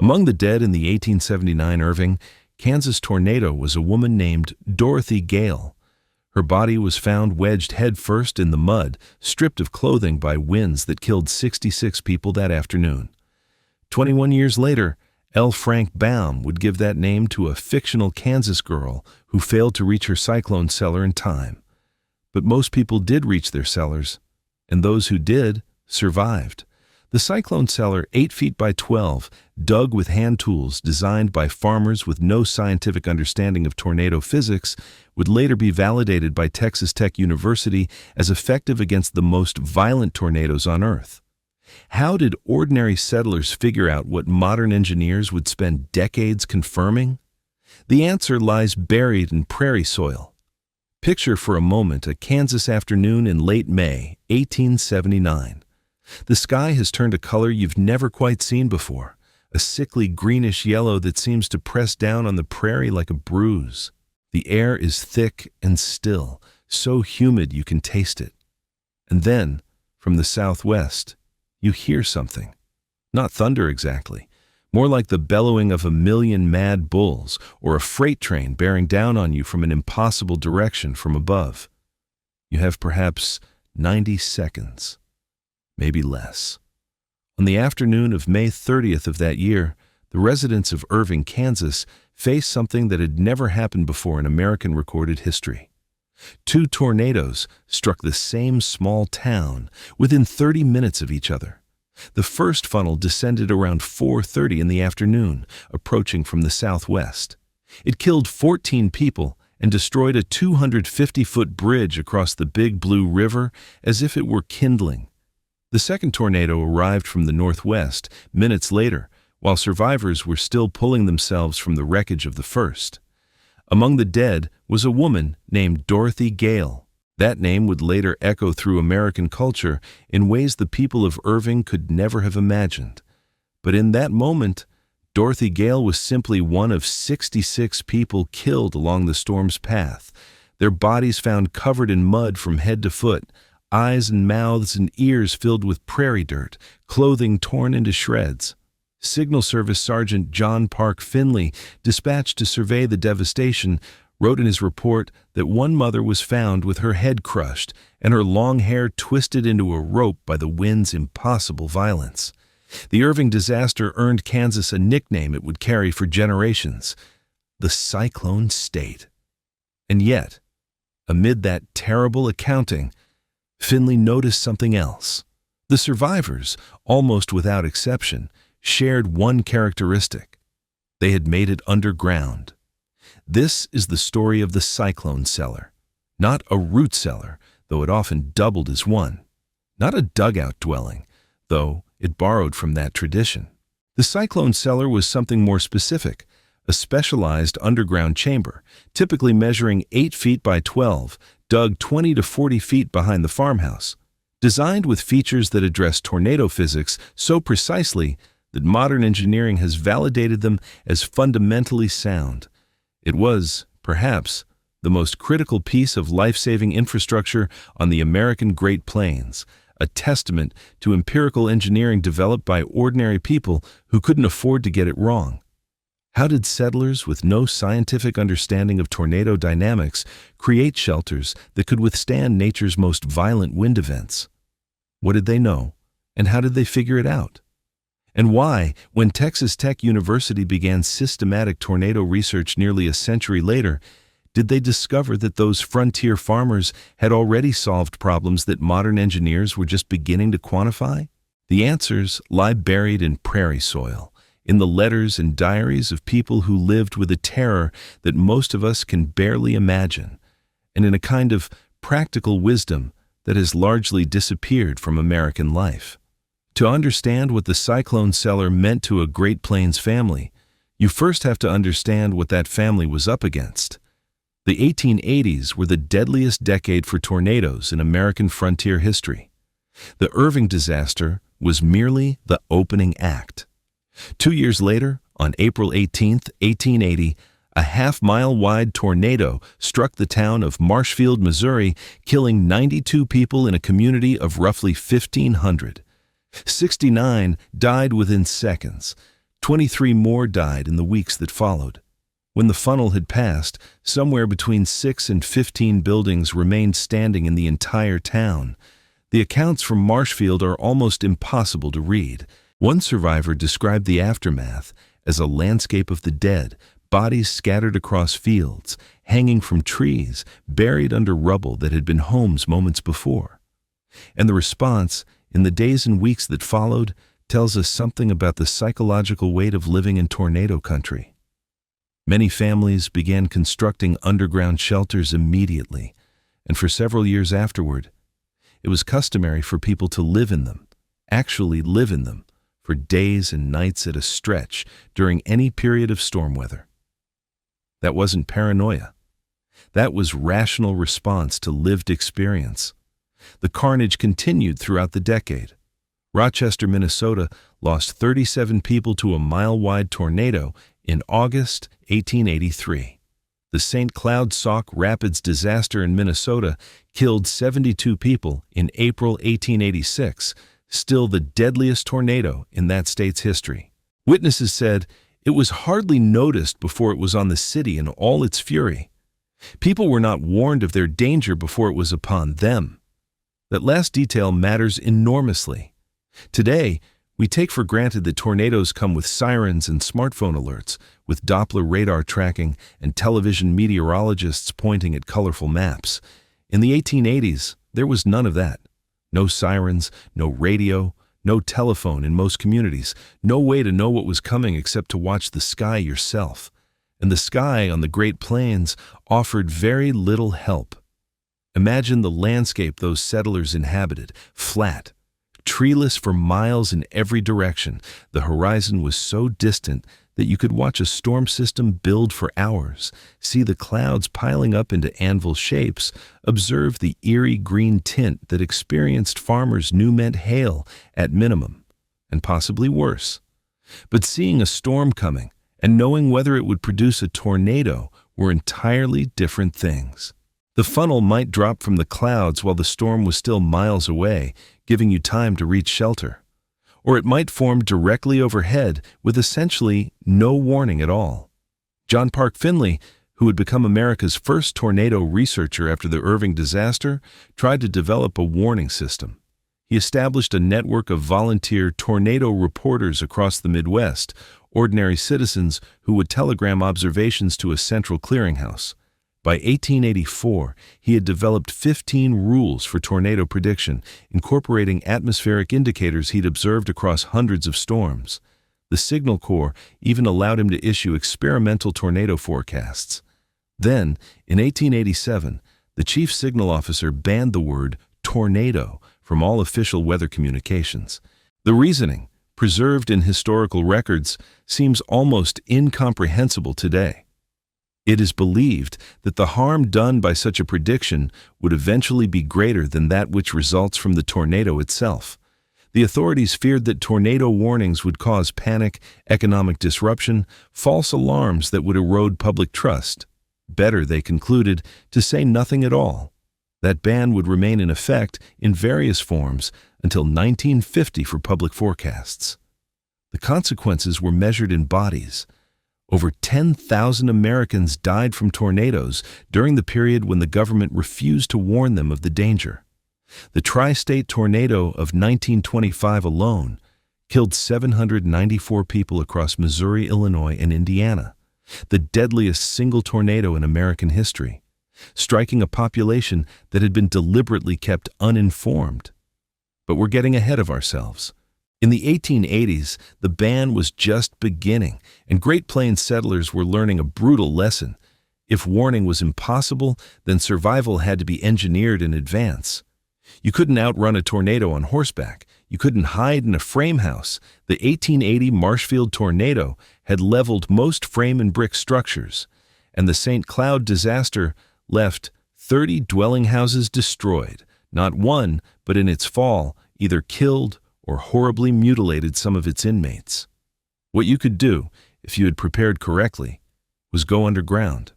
Among the dead in the 1879 Irving, Kansas tornado was a woman named Dorothy Gale. Her body was found wedged headfirst in the mud, stripped of clothing by winds that killed 66 people that afternoon. 21 years later, L. Frank Baum would give that name to a fictional Kansas girl who failed to reach her cyclone cellar in time. But most people did reach their cellars, and those who did survived. The cyclone cellar, 8 feet by 12, dug with hand tools designed by farmers with no scientific understanding of tornado physics, would later be validated by Texas Tech University as effective against the most violent tornadoes on Earth. How did ordinary settlers figure out what modern engineers would spend decades confirming? The answer lies buried in prairie soil. Picture for a moment a Kansas afternoon in late May, 1879. The sky has turned a color you've never quite seen before, a sickly greenish yellow that seems to press down on the prairie like a bruise. The air is thick and still, so humid you can taste it. And then, from the southwest, you hear something. Not thunder exactly, more like the bellowing of a million mad bulls or a freight train bearing down on you from an impossible direction from above. You have perhaps 90 seconds. Maybe less. On the afternoon of May 30th of that year, the residents of Irving, Kansas, faced something that had never happened before in American recorded history. 2 tornadoes struck the same small town within 30 minutes of each other. The first funnel descended around 4:30 in the afternoon, approaching from the southwest. It killed 14 people and destroyed a 250-foot bridge across the Big Blue River as if it were kindling. The second tornado arrived from the northwest minutes later, while survivors were still pulling themselves from the wreckage of the first. Among the dead was a woman named Dorothy Gale. That name would later echo through American culture in ways the people of Irving could never have imagined. But in that moment, Dorothy Gale was simply one of 66 people killed along the storm's path, their bodies found covered in mud from head to foot, eyes and mouths and ears filled with prairie dirt, clothing torn into shreds. Signal Service Sergeant John Park Finley, dispatched to survey the devastation, wrote in his report that one mother was found with her head crushed and her long hair twisted into a rope by the wind's impossible violence. The Irving disaster earned Kansas a nickname it would carry for generations: the Cyclone State. And yet, amid that terrible accounting, Finley noticed something else. The survivors, almost without exception, shared one characteristic. They had made it underground. This is the story of the cyclone cellar. Not a root cellar, though it often doubled as one. Not a dugout dwelling, though it borrowed from that tradition. The cyclone cellar was something more specific, a specialized underground chamber, typically measuring 8 feet by 12, dug 20 to 40 feet behind the farmhouse, designed with features that address tornado physics so precisely that modern engineering has validated them as fundamentally sound. It was, perhaps, the most critical piece of life-saving infrastructure on the American Great Plains, a testament to empirical engineering developed by ordinary people who couldn't afford to get it wrong. How did settlers with no scientific understanding of tornado dynamics create shelters that could withstand nature's most violent wind events? What did they know, and how did they figure it out? And why, when Texas Tech University began systematic tornado research nearly a century later, did they discover that those frontier farmers had already solved problems that modern engineers were just beginning to quantify? The answers lie buried in prairie soil, in the letters and diaries of people who lived with a terror that most of us can barely imagine, and in a kind of practical wisdom that has largely disappeared from American life. To understand what the cyclone cellar meant to a Great Plains family, you first have to understand what that family was up against. The 1880s were the deadliest decade for tornadoes in American frontier history. The Irving disaster was merely the opening act. 2 years later, on April 18, 1880, a half-mile-wide tornado struck the town of Marshfield, Missouri, killing 92 people in a community of roughly 1,500. 69 died within seconds. 23 more died in the weeks that followed. When the funnel had passed, somewhere between 6 and 15 buildings remained standing in the entire town. The accounts from Marshfield are almost impossible to read. One survivor described the aftermath as a landscape of the dead, bodies scattered across fields, hanging from trees, buried under rubble that had been homes moments before. And the response, in the days and weeks that followed, tells us something about the psychological weight of living in tornado country. Many families began constructing underground shelters immediately, and for several years afterward, it was customary for people to live in them, actually live in them, for days and nights at a stretch during any period of storm weather. That wasn't paranoia. That was rational response to lived experience. The carnage continued throughout the decade. Rochester, Minnesota lost 37 people to a mile-wide tornado in August 1883. The St. Cloud Sauk Rapids disaster in Minnesota killed 72 people in April 1886, still the deadliest tornado in that state's history. Witnesses said it was hardly noticed before it was on the city in all its fury. People were not warned of their danger before it was upon them. That last detail matters enormously. Today, we take for granted that tornadoes come with sirens and smartphone alerts, with Doppler radar tracking and television meteorologists pointing at colorful maps. In the 1880s, there was none of that. No sirens, no radio, no telephone in most communities, no way to know what was coming except to watch the sky yourself. And the sky on the Great Plains offered very little help. Imagine the landscape those settlers inhabited, flat, treeless for miles in every direction. The horizon was so distant that you could watch a storm system build for hours, see the clouds piling up into anvil shapes, observe the eerie green tint that experienced farmers knew meant hail at minimum, and possibly worse. But seeing a storm coming and knowing whether it would produce a tornado were entirely different things. The funnel might drop from the clouds while the storm was still miles away, giving you time to reach shelter. Or it might form directly overhead with essentially no warning at all. John Park Finley, who would become America's first tornado researcher after the Irving disaster, tried to develop a warning system. He established a network of volunteer tornado reporters across the Midwest, ordinary citizens who would telegram observations to a central clearinghouse. By 1884, he had developed 15 rules for tornado prediction, incorporating atmospheric indicators he'd observed across hundreds of storms. The Signal Corps even allowed him to issue experimental tornado forecasts. Then, in 1887, the chief signal officer banned the word tornado from all official weather communications. The reasoning, preserved in historical records, seems almost incomprehensible today. It is believed that the harm done by such a prediction would eventually be greater than that which results from the tornado itself. The authorities feared that tornado warnings would cause panic, economic disruption, false alarms that would erode public trust. Better, they concluded, to say nothing at all. That ban would remain in effect in various forms until 1950 for public forecasts. The consequences were measured in bodies. Over 10,000 Americans died from tornadoes during the period when the government refused to warn them of the danger. The tri-state tornado of 1925 alone killed 794 people across Missouri, Illinois, and Indiana, the deadliest single tornado in American history, striking a population that had been deliberately kept uninformed. But we're getting ahead of ourselves. In the 1880s, the ban was just beginning, and Great Plains settlers were learning a brutal lesson. If warning was impossible, then survival had to be engineered in advance. You couldn't outrun a tornado on horseback. You couldn't hide in a frame house. The 1880 Marshfield tornado had leveled most frame and brick structures, and the St. Cloud disaster left 30 dwelling houses destroyed, not one, but in its fall, either killed or horribly mutilated some of its inmates. What you could do, if you had prepared correctly, was go underground.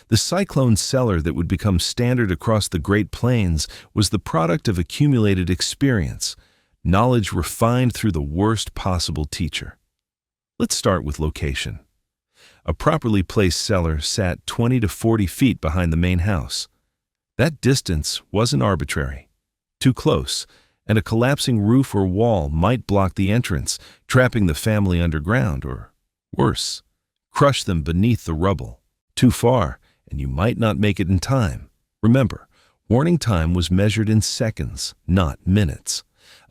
The cyclone cellar that would become standard across the Great Plains was the product of accumulated experience, knowledge refined through the worst possible teacher. Let's start with location. A properly placed cellar sat 20 to 40 feet behind the main house. That distance wasn't arbitrary. Too close, and a collapsing roof or wall might block the entrance, trapping the family underground, or, worse, crush them beneath the rubble. Too far, and you might not make it in time. Remember, warning time was measured in seconds, not minutes.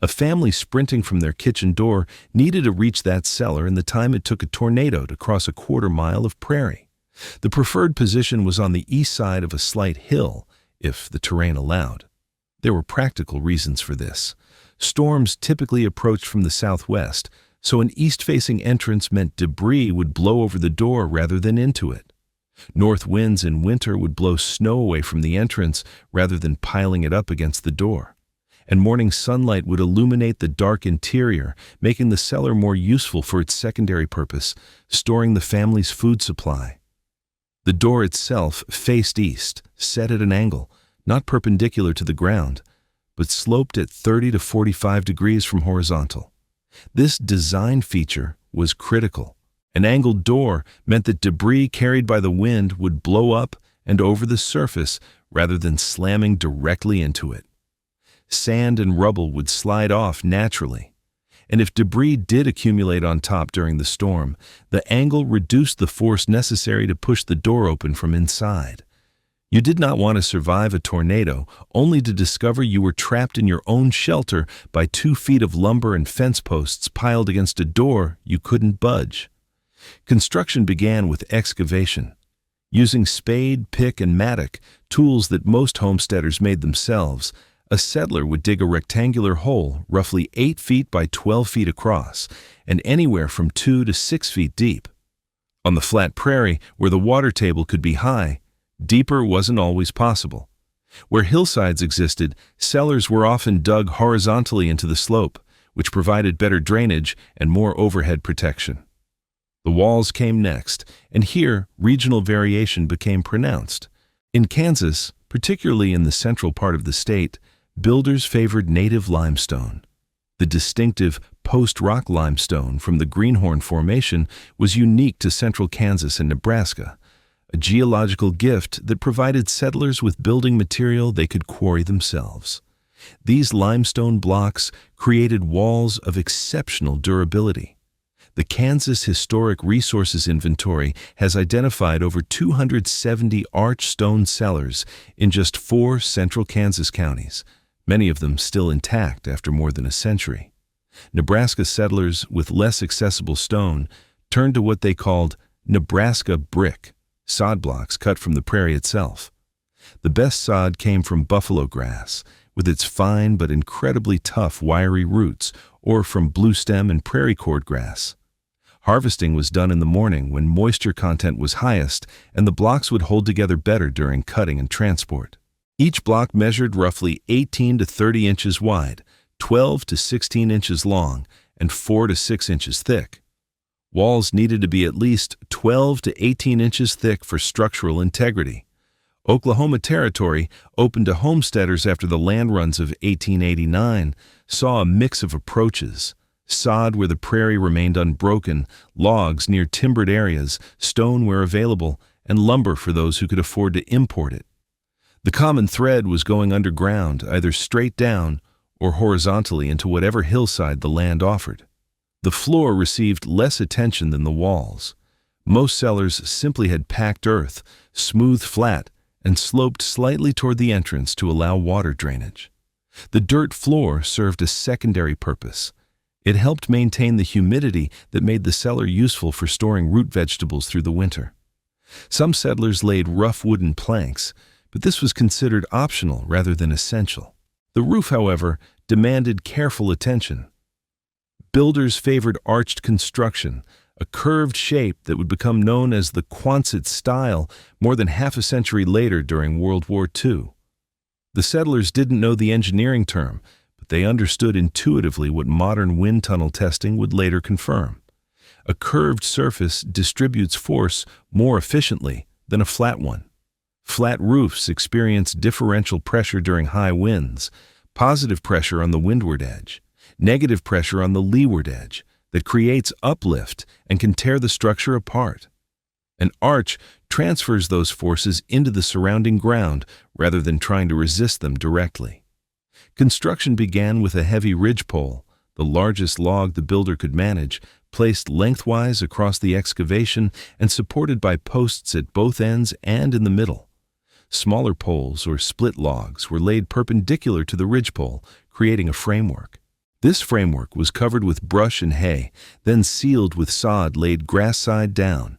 A family sprinting from their kitchen door needed to reach that cellar in the time it took a tornado to cross a quarter-mile of prairie. The preferred position was on the east side of a slight hill, if the terrain allowed. There were practical reasons for this. Storms typically approached from the southwest, so an east-facing entrance meant debris would blow over the door rather than into it. North winds in winter would blow snow away from the entrance rather than piling it up against the door. And morning sunlight would illuminate the dark interior, making the cellar more useful for its secondary purpose, storing the family's food supply. The door itself faced east, set at an angle, not perpendicular to the ground, but sloped at 30 to 45 degrees from horizontal. This design feature was critical. An angled door meant that debris carried by the wind would blow up and over the surface rather than slamming directly into it. Sand and rubble would slide off naturally, and if debris did accumulate on top during the storm, the angle reduced the force necessary to push the door open from inside. You did not want to survive a tornado only to discover you were trapped in your own shelter by 2 feet of lumber and fence posts piled against a door you couldn't budge. Construction began with excavation. Using spade, pick, and mattock, tools that most homesteaders made themselves, a settler would dig a rectangular hole roughly 8 feet by 12 feet across and anywhere from 2 to 6 feet deep. On the flat prairie, where the water table could be high, deeper wasn't always possible. Where hillsides existed, cellars were often dug horizontally into the slope, which provided better drainage and more overhead protection. The walls came next, and here regional variation became pronounced. In Kansas, particularly in the central part of the state, builders favored native limestone. The distinctive post-rock limestone from the Greenhorn Formation was unique to central Kansas and Nebraska, a geological gift that provided settlers with building material they could quarry themselves. These limestone blocks created walls of exceptional durability. The Kansas Historic Resources Inventory has identified over 270 arch stone cellars in just 4 central Kansas counties, many of them still intact after more than a century. Nebraska settlers with less accessible stone turned to what they called Nebraska brick, sod blocks cut from the prairie itself. The best sod came from buffalo grass, with its fine but incredibly tough wiry roots, or from bluestem and prairie cord grass. Harvesting was done in the morning when moisture content was highest, and the blocks would hold together better during cutting and transport. Each block measured roughly 18 to 30 inches wide, 12 to 16 inches long, and 4 to 6 inches thick. Walls needed to be at least 12 to 18 inches thick for structural integrity. Oklahoma Territory, opened to homesteaders after the land runs of 1889, saw a mix of approaches: sod where the prairie remained unbroken, logs near timbered areas, stone where available, and lumber for those who could afford to import it. The common thread was going underground, either straight down or horizontally into whatever hillside the land offered. The floor received less attention than the walls. Most cellars simply had packed earth, smooth flat, and sloped slightly toward the entrance to allow water drainage. The dirt floor served a secondary purpose. It helped maintain the humidity that made the cellar useful for storing root vegetables through the winter. Some settlers laid rough wooden planks, but this was considered optional rather than essential. The roof, however, demanded careful attention. Builders favored arched construction, a curved shape that would become known as the Quonset style more than half a century later during World War II. The settlers didn't know the engineering term, but they understood intuitively what modern wind tunnel testing would later confirm. A curved surface distributes force more efficiently than a flat one. Flat roofs experience differential pressure during high winds, positive pressure on the windward edge, negative pressure on the leeward edge, that creates uplift and can tear the structure apart. An arch transfers those forces into the surrounding ground rather than trying to resist them directly. Construction began with a heavy ridgepole, the largest log the builder could manage, placed lengthwise across the excavation and supported by posts at both ends and in the middle. Smaller poles or split logs were laid perpendicular to the ridgepole, creating a framework. This framework was covered with brush and hay, then sealed with sod laid grass side down.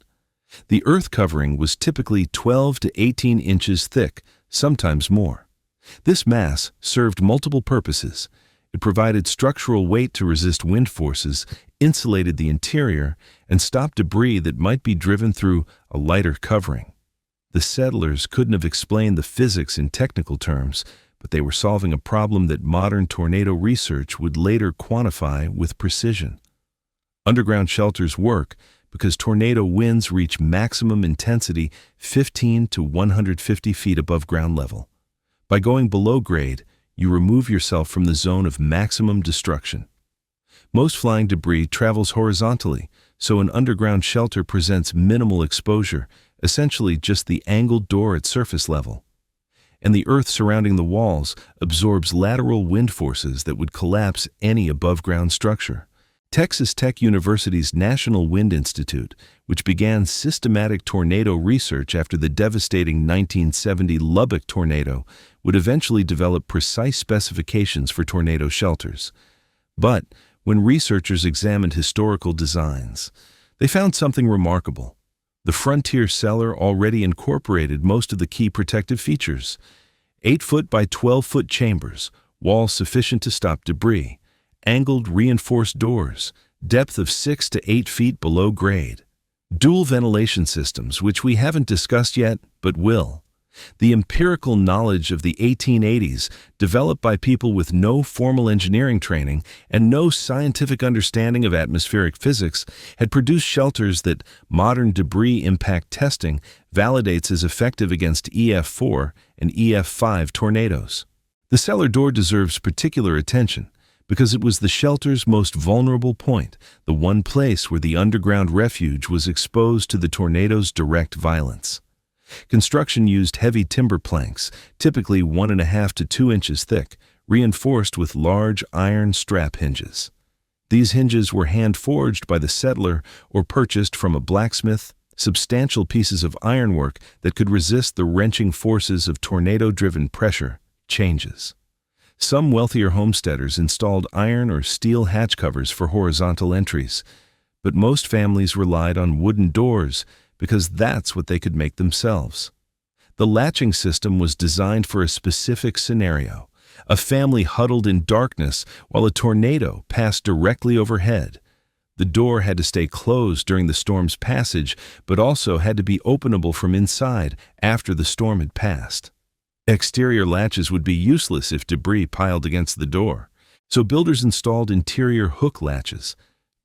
The earth covering was typically 12 to 18 inches thick, sometimes more. This mass served multiple purposes. It provided structural weight to resist wind forces, insulated the interior, and stopped debris that might be driven through a lighter covering. The settlers couldn't have explained the physics in technical terms, but they were solving a problem that modern tornado research would later quantify with precision. Underground shelters work because tornado winds reach maximum intensity 15 to 150 feet above ground level. By going below grade, you remove yourself from the zone of maximum destruction. Most flying debris travels horizontally, so an underground shelter presents minimal exposure, essentially just the angled door at surface level. And the earth surrounding the walls absorbs lateral wind forces that would collapse any above-ground structure. Texas Tech University's National Wind Institute, which began systematic tornado research after the devastating 1970 Lubbock tornado, would eventually develop precise specifications for tornado shelters. But when researchers examined historical designs, they found something remarkable. The frontier cellar already incorporated most of the key protective features: 8-foot by 12-foot chambers, walls sufficient to stop debris, angled reinforced doors, depth of 6 to 8 feet below grade, dual ventilation systems, which we haven't discussed yet, but will. The empirical knowledge of the 1880s, developed by people with no formal engineering training and no scientific understanding of atmospheric physics, had produced shelters that modern debris impact testing validates as effective against EF4 and EF5 tornadoes. The cellar door deserves particular attention because it was the shelter's most vulnerable point, the one place where the underground refuge was exposed to the tornado's direct violence. Construction used heavy timber planks, typically 1.5 to 2 inches thick, reinforced with large iron strap hinges. These hinges were hand-forged by the settler or purchased from a blacksmith, substantial pieces of ironwork that could resist the wrenching forces of tornado-driven pressure changes. Some wealthier homesteaders installed iron or steel hatch covers for horizontal entries, but most families relied on wooden doors because that's what they could make themselves. The latching system was designed for a specific scenario: a family huddled in darkness while a tornado passed directly overhead. The door had to stay closed during the storm's passage, but also had to be openable from inside after the storm had passed. Exterior latches would be useless if debris piled against the door, so builders installed interior hook latches,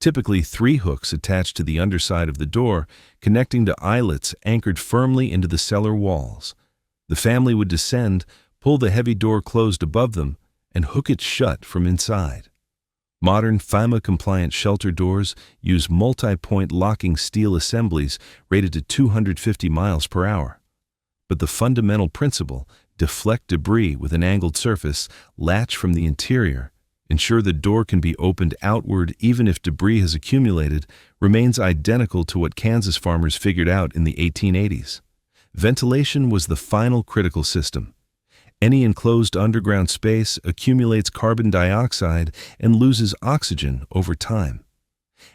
typically 3 hooks attached to the underside of the door, connecting to eyelets anchored firmly into the cellar walls. The family would descend, pull the heavy door closed above them, and hook it shut from inside. Modern FIMA-compliant shelter doors use multi-point locking steel assemblies rated to 250 miles per hour. But the fundamental principle, deflect debris with an angled surface, latch from the interior, ensure the door can be opened outward even if debris has accumulated, remains identical to what Kansas farmers figured out in the 1880s. Ventilation was the final critical system. Any enclosed underground space accumulates carbon dioxide and loses oxygen over time.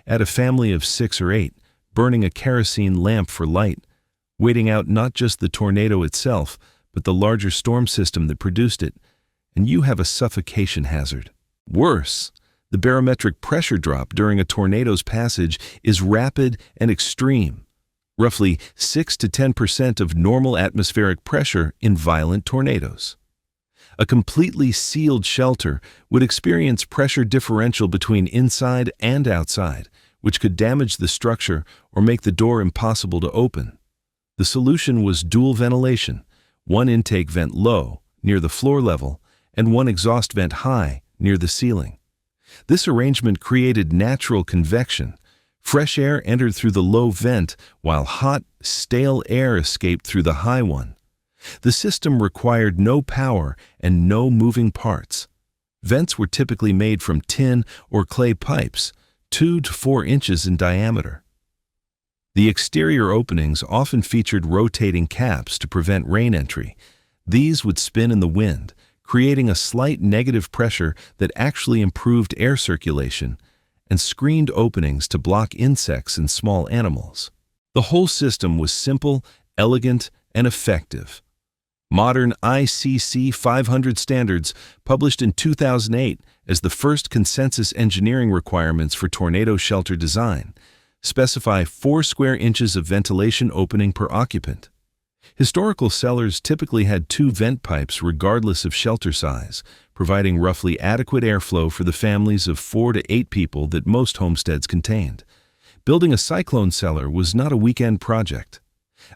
Add a family of 6 or 8, burning a kerosene lamp for light, waiting out not just the tornado itself, but the larger storm system that produced it, and you have a suffocation hazard. Worse, the barometric pressure drop during a tornado's passage is rapid and extreme, roughly 6 to 10% of normal atmospheric pressure in violent tornadoes. A completely sealed shelter would experience pressure differential between inside and outside, which could damage the structure or make the door impossible to open. The solution was dual ventilation, one intake vent low, near the floor level, and one exhaust vent high, near the ceiling. This arrangement created natural convection. Fresh air entered through the low vent, while hot, stale air escaped through the high one. The system required no power and no moving parts. Vents were typically made from tin or clay pipes, 2 to 4 inches in diameter. The exterior openings often featured rotating caps to prevent rain entry. These would spin in the wind, creating a slight negative pressure that actually improved air circulation, and screened openings to block insects and small animals. The whole system was simple, elegant, and effective. Modern ICC 500 standards, published in 2008 as the first consensus engineering requirements for tornado shelter design, specify 4 square inches of ventilation opening per occupant. Historical cellars typically had 2 vent pipes regardless of shelter size, providing roughly adequate airflow for the families of 4 to 8 people that most homesteads contained. Building a cyclone cellar was not a weekend project.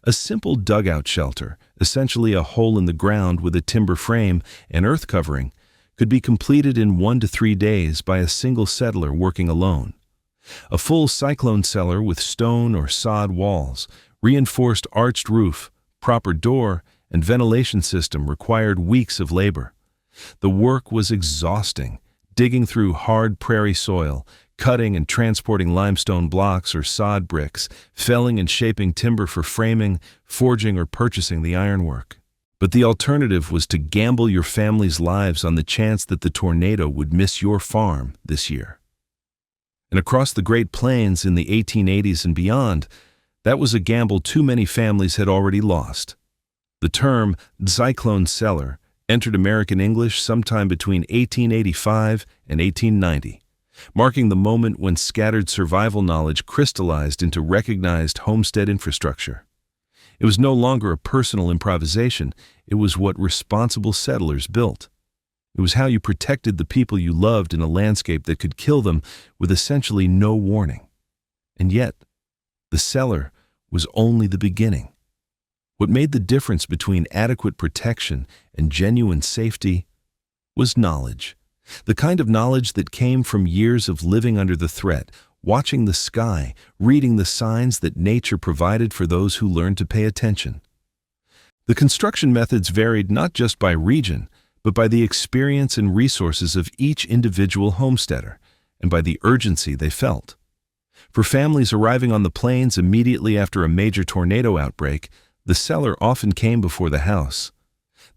A simple dugout shelter, essentially a hole in the ground with a timber frame and earth covering, could be completed in 1 to 3 days by a single settler working alone. A full cyclone cellar with stone or sod walls, reinforced arched roof, proper door, and ventilation system required weeks of labor. The work was exhausting, digging through hard prairie soil, cutting and transporting limestone blocks or sod bricks, felling and shaping timber for framing, forging, or purchasing the ironwork. But the alternative was to gamble your family's lives on the chance that the tornado would miss your farm this year. And across the Great Plains in the 1880s and beyond, that was a gamble too many families had already lost. The term cyclone cellar entered American English sometime between 1885 and 1890. Marking the moment when scattered survival knowledge crystallized into recognized homestead infrastructure. It was no longer a personal improvisation, it was what responsible settlers built. It was how you protected the people you loved in a landscape that could kill them with essentially no warning. And yet, the cellar was only the beginning. What made the difference between adequate protection and genuine safety was knowledge. The kind of knowledge that came from years of living under the threat, watching the sky, reading the signs that nature provided for those who learned to pay attention. The construction methods varied not just by region, but by the experience and resources of each individual homesteader, and by the urgency they felt. For families arriving on the plains immediately after a major tornado outbreak, the cellar often came before the house.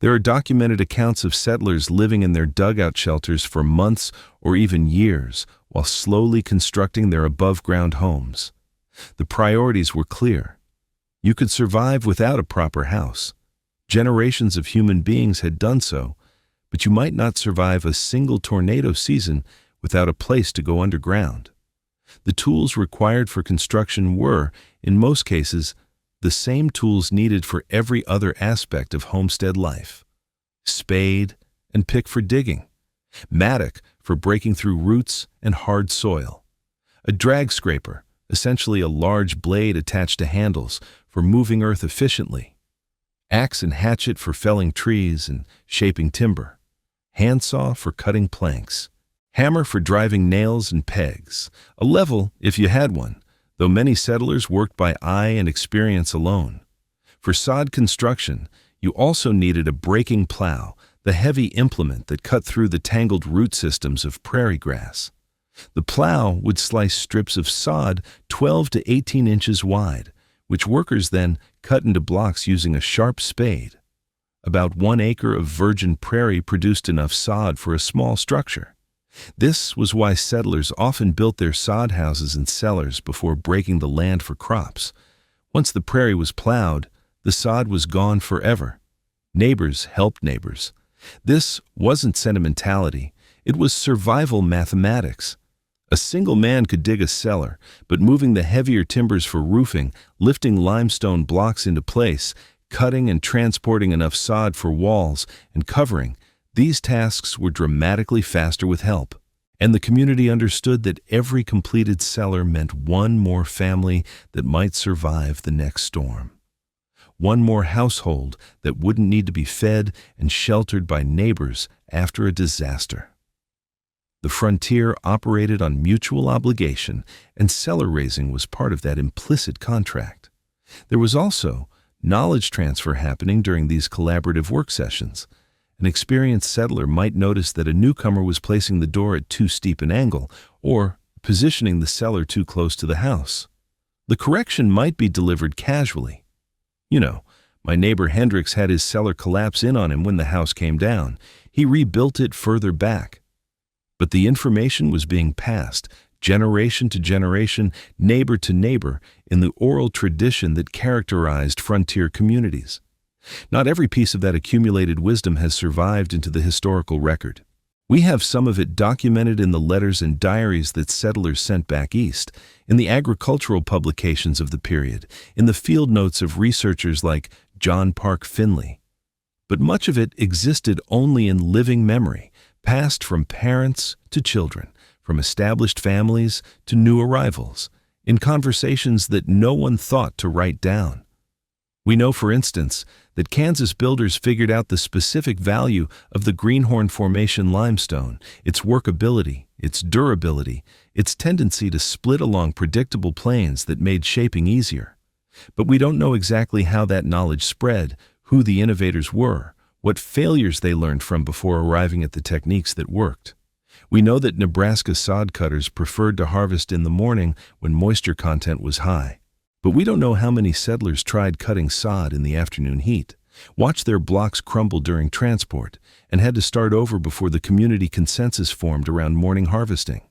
There are documented accounts of settlers living in their dugout shelters for months or even years while slowly constructing their above-ground homes. The priorities were clear. You could survive without a proper house. Generations of human beings had done so, but you might not survive a single tornado season without a place to go underground. The tools required for construction were, in most cases, the same tools needed for every other aspect of homestead life. Spade and pick for digging, mattock for breaking through roots and hard soil, a drag scraper, essentially a large blade attached to handles for moving earth efficiently, axe and hatchet for felling trees and shaping timber, handsaw for cutting planks, hammer for driving nails and pegs, a level if you had one, though many settlers worked by eye and experience alone. For sod construction, you also needed a breaking plow, the heavy implement that cut through the tangled root systems of prairie grass. The plow would slice strips of sod 12 to 18 inches wide, which workers then cut into blocks using a sharp spade. About 1 acre of virgin prairie produced enough sod for a small structure. This was why settlers often built their sod houses and cellars before breaking the land for crops. Once the prairie was plowed, the sod was gone forever. Neighbors helped neighbors. This wasn't sentimentality, it was survival mathematics. A single man could dig a cellar, but moving the heavier timbers for roofing, lifting limestone blocks into place, cutting and transporting enough sod for walls and covering, these tasks were dramatically faster with help, and the community understood that every completed cellar meant one more family that might survive the next storm. One more household that wouldn't need to be fed and sheltered by neighbors after a disaster. The frontier operated on mutual obligation, and cellar raising was part of that implicit contract. There was also knowledge transfer happening during these collaborative work sessions. An experienced settler might notice that a newcomer was placing the door at too steep an angle or positioning the cellar too close to the house. The correction might be delivered casually. You know, my neighbor Hendricks had his cellar collapse in on him when the house came down. He rebuilt it further back. But the information was being passed, generation to generation, neighbor to neighbor, in the oral tradition that characterized frontier communities. Not every piece of that accumulated wisdom has survived into the historical record. We have some of it documented in the letters and diaries that settlers sent back east, in the agricultural publications of the period, in the field notes of researchers like John Park Finley. But much of it existed only in living memory, passed from parents to children, from established families to new arrivals, in conversations that no one thought to write down. We know, for instance, that Kansas builders figured out the specific value of the Greenhorn Formation limestone, its workability, its durability, its tendency to split along predictable planes that made shaping easier. But we don't know exactly how that knowledge spread, who the innovators were, what failures they learned from before arriving at the techniques that worked. We know that Nebraska sod cutters preferred to harvest in the morning when moisture content was high. But we don't know how many settlers tried cutting sod in the afternoon heat, watched their blocks crumble during transport, and had to start over before the community consensus formed around morning harvesting.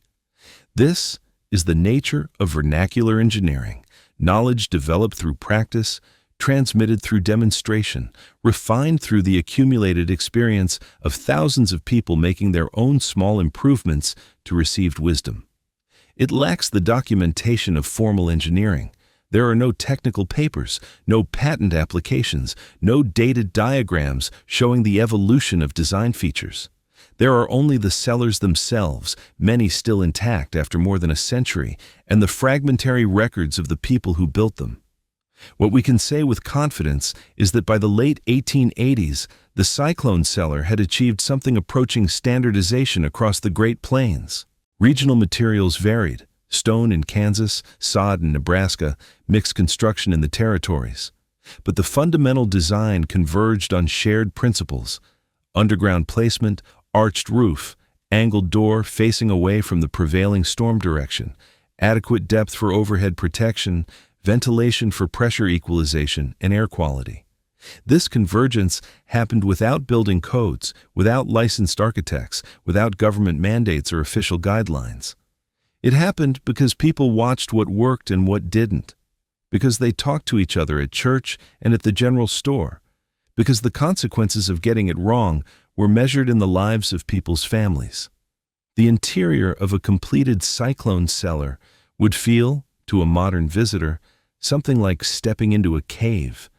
This is the nature of vernacular engineering, knowledge developed through practice, transmitted through demonstration, refined through the accumulated experience of thousands of people making their own small improvements to received wisdom. It lacks the documentation of formal engineering. There are no technical papers, no patent applications, no dated diagrams showing the evolution of design features. There are only the cellars themselves, many still intact after more than a century, and the fragmentary records of the people who built them. What we can say with confidence is that by the late 1880s, the cyclone cellar had achieved something approaching standardization across the Great Plains. Regional materials varied. Stone in Kansas, sod in Nebraska, mixed construction in the territories. But the fundamental design converged on shared principles: underground placement, arched roof, angled door facing away from the prevailing storm direction, adequate depth for overhead protection, ventilation for pressure equalization, and air quality. This convergence happened without building codes, without licensed architects, without government mandates or official guidelines. It happened because people watched what worked and what didn't, because they talked to each other at church and at the general store, because the consequences of getting it wrong were measured in the lives of people's families. The interior of a completed cyclone cellar would feel, to a modern visitor, something like stepping into a cave.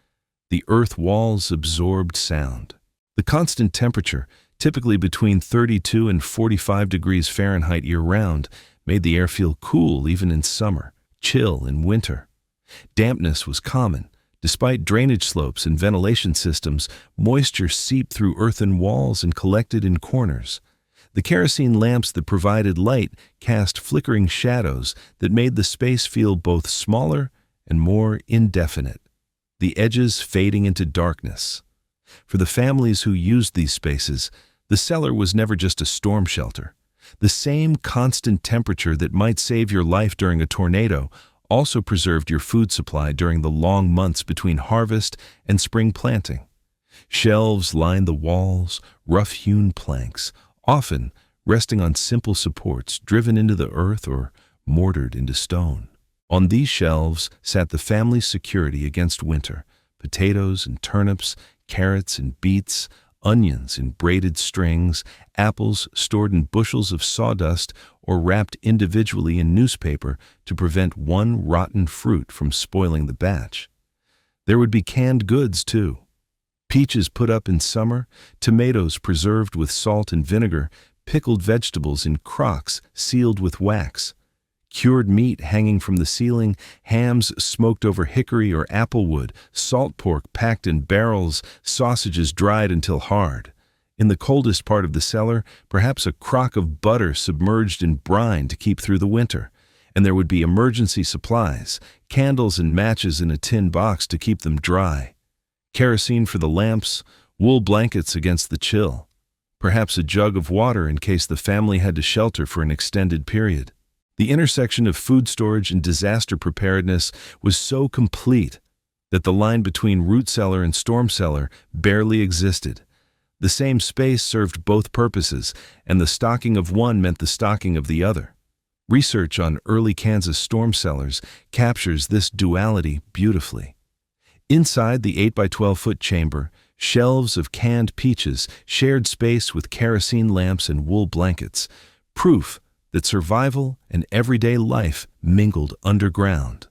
The earth walls absorbed sound. The constant temperature, typically between 32 and 45 degrees Fahrenheit year-round, made the air feel cool even in summer, chill in winter. Dampness was common. Despite drainage slopes and ventilation systems, moisture seeped through earthen walls and collected in corners. The kerosene lamps that provided light cast flickering shadows that made the space feel both smaller and more indefinite, the edges fading into darkness. For the families who used these spaces, the cellar was never just a storm shelter. The same constant temperature that might save your life during a tornado also preserved your food supply during the long months between harvest and spring planting. Shelves lined the walls, rough-hewn planks, often resting on simple supports driven into the earth or mortared into stone. On these shelves sat the family's security against winter: potatoes and turnips, carrots and beets, onions in braided strings, apples stored in bushels of sawdust or wrapped individually in newspaper to prevent one rotten fruit from spoiling the batch. There would be canned goods, too. Peaches put up in summer, tomatoes preserved with salt and vinegar, pickled vegetables in crocks sealed with wax, cured meat hanging from the ceiling, hams smoked over hickory or apple wood, salt pork packed in barrels, sausages dried until hard. In the coldest part of the cellar, perhaps a crock of butter submerged in brine to keep through the winter, and there would be emergency supplies, candles and matches in a tin box to keep them dry, kerosene for the lamps, wool blankets against the chill, perhaps a jug of water in case the family had to shelter for an extended period. The intersection of food storage and disaster preparedness was so complete that the line between root cellar and storm cellar barely existed. The same space served both purposes, and the stocking of one meant the stocking of the other. Research on early Kansas storm cellars captures this duality beautifully. Inside the 8 by 12-foot chamber, shelves of canned peaches shared space with kerosene lamps and wool blankets, proof that survival and everyday life mingled underground.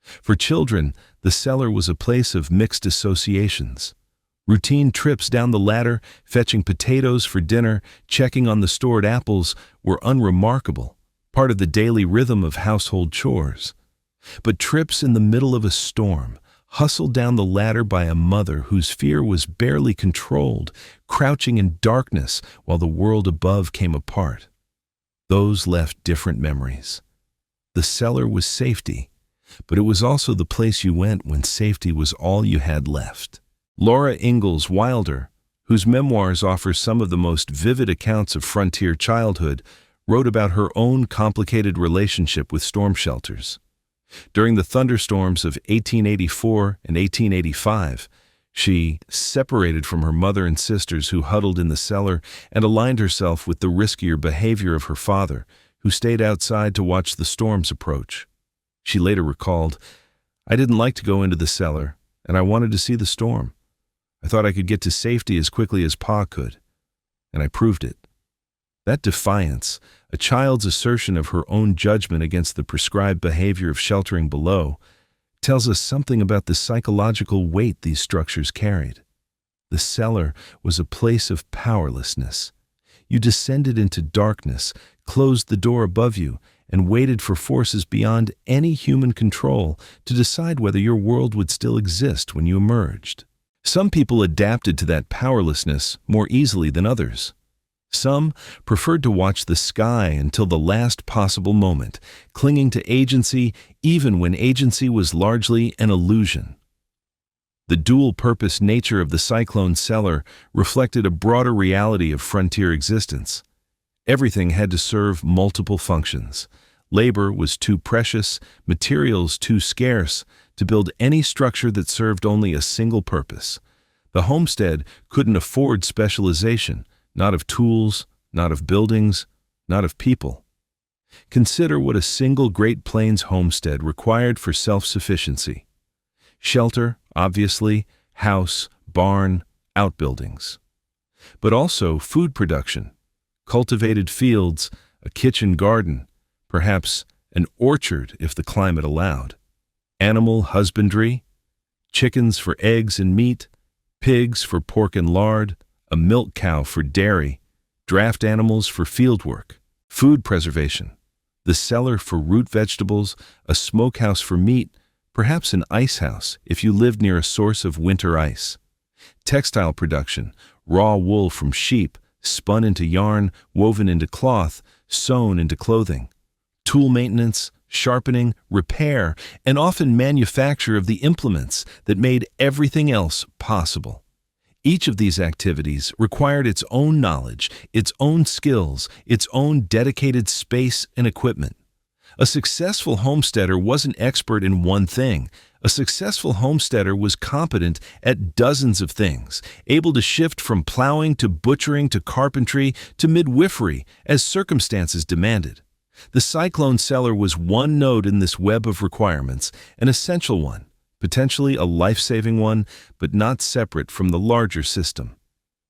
For children, the cellar was a place of mixed associations. Routine trips down the ladder, fetching potatoes for dinner, checking on the stored apples, were unremarkable, part of the daily rhythm of household chores. But trips in the middle of a storm, hustled down the ladder by a mother whose fear was barely controlled, crouching in darkness while the world above came apart. Those left different memories. The cellar was safety, but it was also the place you went when safety was all you had left. Laura Ingalls Wilder, whose memoirs offer some of the most vivid accounts of frontier childhood, wrote about her own complicated relationship with storm shelters. During the thunderstorms of 1884 and 1885, she separated from her mother and sisters who huddled in the cellar and aligned herself with the riskier behavior of her father, who stayed outside to watch the storms approach. She later recalled, "I didn't like to go into the cellar, and I wanted to see the storm. I thought I could get to safety as quickly as Pa could, and I proved it." That defiance, a child's assertion of her own judgment against the prescribed behavior of sheltering below, tells us something about the psychological weight these structures carried. The cellar was a place of powerlessness. You descended into darkness, closed the door above you, and waited for forces beyond any human control to decide whether your world would still exist when you emerged. Some people adapted to that powerlessness more easily than others. Some preferred to watch the sky until the last possible moment, clinging to agency even when agency was largely an illusion. The dual-purpose nature of the cyclone cellar reflected a broader reality of frontier existence. Everything had to serve multiple functions. Labor was too precious, materials too scarce, to build any structure that served only a single purpose. The homestead couldn't afford specialization, not of tools, not of buildings, not of people. Consider what a single Great Plains homestead required for self-sufficiency. Shelter, obviously, house, barn, outbuildings. But also food production, cultivated fields, a kitchen garden, perhaps an orchard if the climate allowed. Animal husbandry, chickens for eggs and meat, pigs for pork and lard, a milk cow for dairy, draft animals for fieldwork, food preservation, the cellar for root vegetables, a smokehouse for meat, perhaps an ice house if you lived near a source of winter ice. Textile production, raw wool from sheep, spun into yarn, woven into cloth, sewn into clothing. Tool maintenance, sharpening, repair, and often manufacture of the implements that made everything else possible. Each of these activities required its own knowledge, its own skills, its own dedicated space and equipment. A successful homesteader wasn't expert in one thing. A successful homesteader was competent at dozens of things, able to shift from plowing to butchering to carpentry to midwifery as circumstances demanded. The cyclone cellar was one node in this web of requirements, an essential one, potentially a life-saving one, but not separate from the larger system.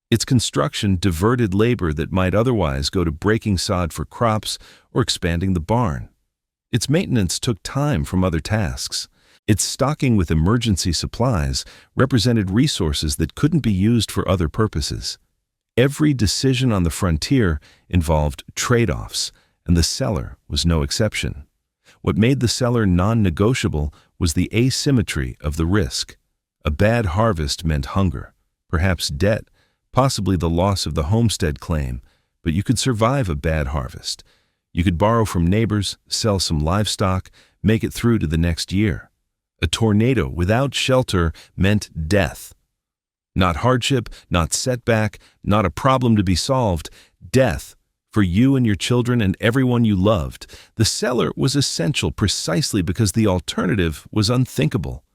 Its construction diverted labor that might otherwise go to breaking sod for crops or expanding the barn. Its maintenance took time from other tasks. Its stocking with emergency supplies represented resources that couldn't be used for other purposes. Every decision on the frontier involved trade-offs, and the cellar was no exception. What made the cellar non-negotiable was the asymmetry of the risk. A bad harvest meant hunger, perhaps debt, possibly the loss of the homestead claim, but you could survive a bad harvest. You could borrow from neighbors, sell some livestock, make it through to the next year. A tornado without shelter meant death. Not hardship, not setback, not a problem to be solved. Death for you and your children and everyone you loved. The cellar was essential precisely because the alternative was unthinkable.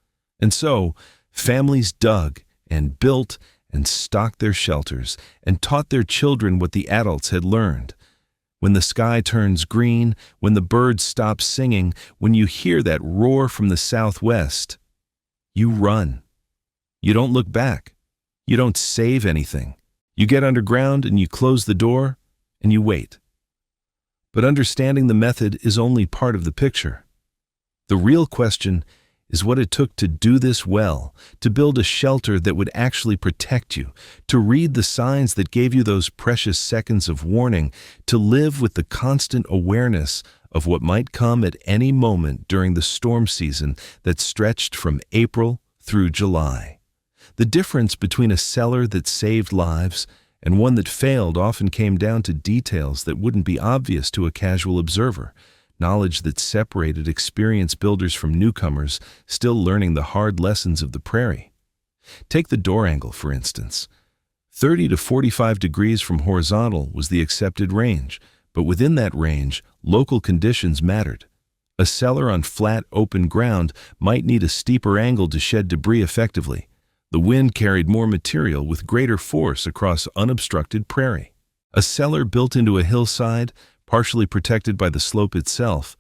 And so, families dug and built and stocked their shelters and taught their children what the adults had learned. When the sky turns green, when the birds stop singing, when you hear that roar from the southwest, you run. You don't look back. You don't save anything. You get underground and you close the door and you wait. But understanding the method is only part of the picture. The real question is what it took to do this well, to build a shelter that would actually protect you, to read the signs that gave you those precious seconds of warning, to live with the constant awareness of what might come at any moment during the storm season that stretched from April through July. The difference between a cellar that saved lives and one that failed often came down to details that wouldn't be obvious to a casual observer, knowledge that separated experienced builders from newcomers still learning the hard lessons of the prairie. Take the door angle, for instance. 30 to 45 degrees from horizontal was the accepted range, but within that range, local conditions mattered. A cellar on flat, open ground might need a steeper angle to shed debris effectively. The wind carried more material with greater force across unobstructed prairie. A cellar built into a hillside, partially protected by the slope itself,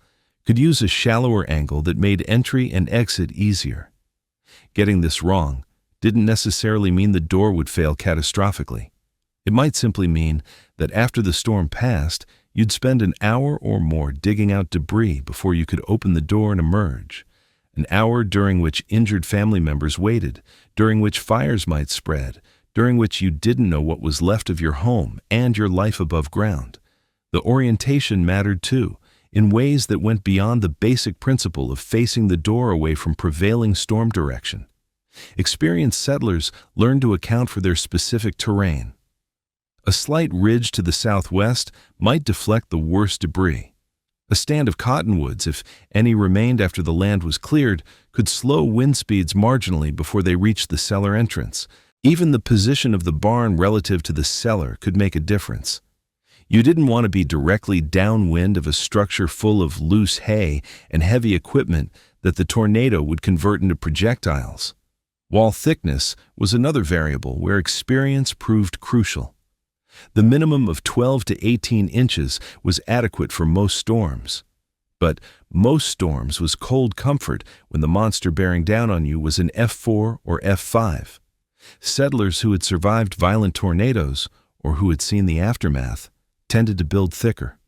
could use a shallower angle that made entry and exit easier. Getting this wrong didn't necessarily mean the door would fail catastrophically. It might simply mean that after the storm passed, you'd spend an hour or more digging out debris before you could open the door and emerge. An hour during which injured family members waited, during which fires might spread, during which you didn't know what was left of your home and your life above ground. The orientation mattered too, in ways that went beyond the basic principle of facing the door away from prevailing storm direction. Experienced settlers learned to account for their specific terrain. A slight ridge to the southwest might deflect the worst debris. A stand of cottonwoods, if any remained after the land was cleared, could slow wind speeds marginally before they reached the cellar entrance. Even the position of the barn relative to the cellar could make a difference. You didn't want to be directly downwind of a structure full of loose hay and heavy equipment that the tornado would convert into projectiles. Wall thickness was another variable where experience proved crucial. The minimum of 12 to 18 inches was adequate for most storms. But most storms was cold comfort when the monster bearing down on you was an F4 or F5. Settlers who had survived violent tornadoes, or who had seen the aftermath, tended to build thicker.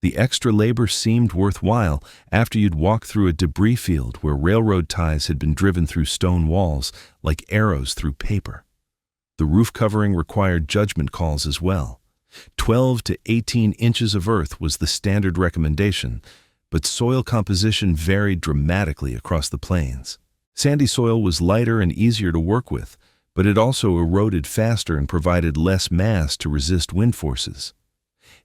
The extra labor seemed worthwhile after you'd walked through a debris field where railroad ties had been driven through stone walls like arrows through paper. The roof covering required judgment calls as well. 12 to 18 inches of earth was the standard recommendation, but soil composition varied dramatically across the plains. Sandy soil was lighter and easier to work with, but it also eroded faster and provided less mass to resist wind forces.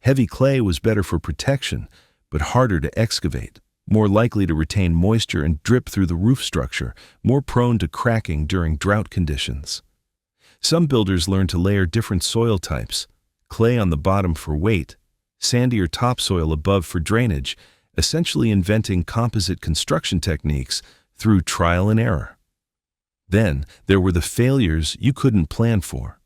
Heavy clay was better for protection, but harder to excavate, more likely to retain moisture and drip through the roof structure, more prone to cracking during drought conditions. Some builders learned to layer different soil types, clay on the bottom for weight, sandy or topsoil above for drainage, essentially inventing composite construction techniques through trial and error. Then there were the failures you couldn't plan for.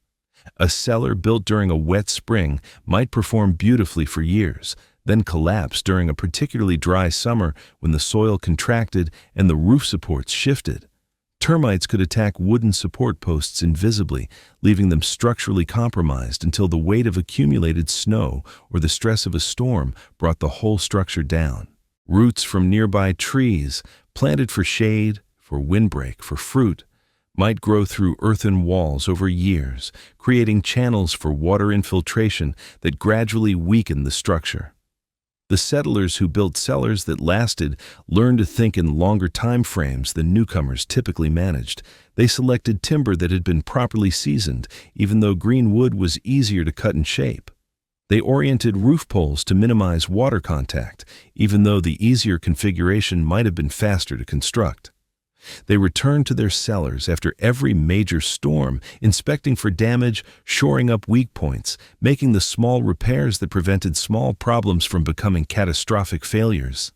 A cellar built during a wet spring might perform beautifully for years, then collapse during a particularly dry summer when the soil contracted and the roof supports shifted. Termites could attack wooden support posts invisibly, leaving them structurally compromised until the weight of accumulated snow or the stress of a storm brought the whole structure down. Roots from nearby trees, planted for shade, for windbreak, for fruit, might grow through earthen walls over years, creating channels for water infiltration that gradually weakened the structure. The settlers who built cellars that lasted learned to think in longer time frames than newcomers typically managed. They selected timber that had been properly seasoned, even though green wood was easier to cut and shape. They oriented roof poles to minimize water contact, even though the easier configuration might have been faster to construct. They returned to their cellars after every major storm, inspecting for damage, shoring up weak points, making the small repairs that prevented small problems from becoming catastrophic failures.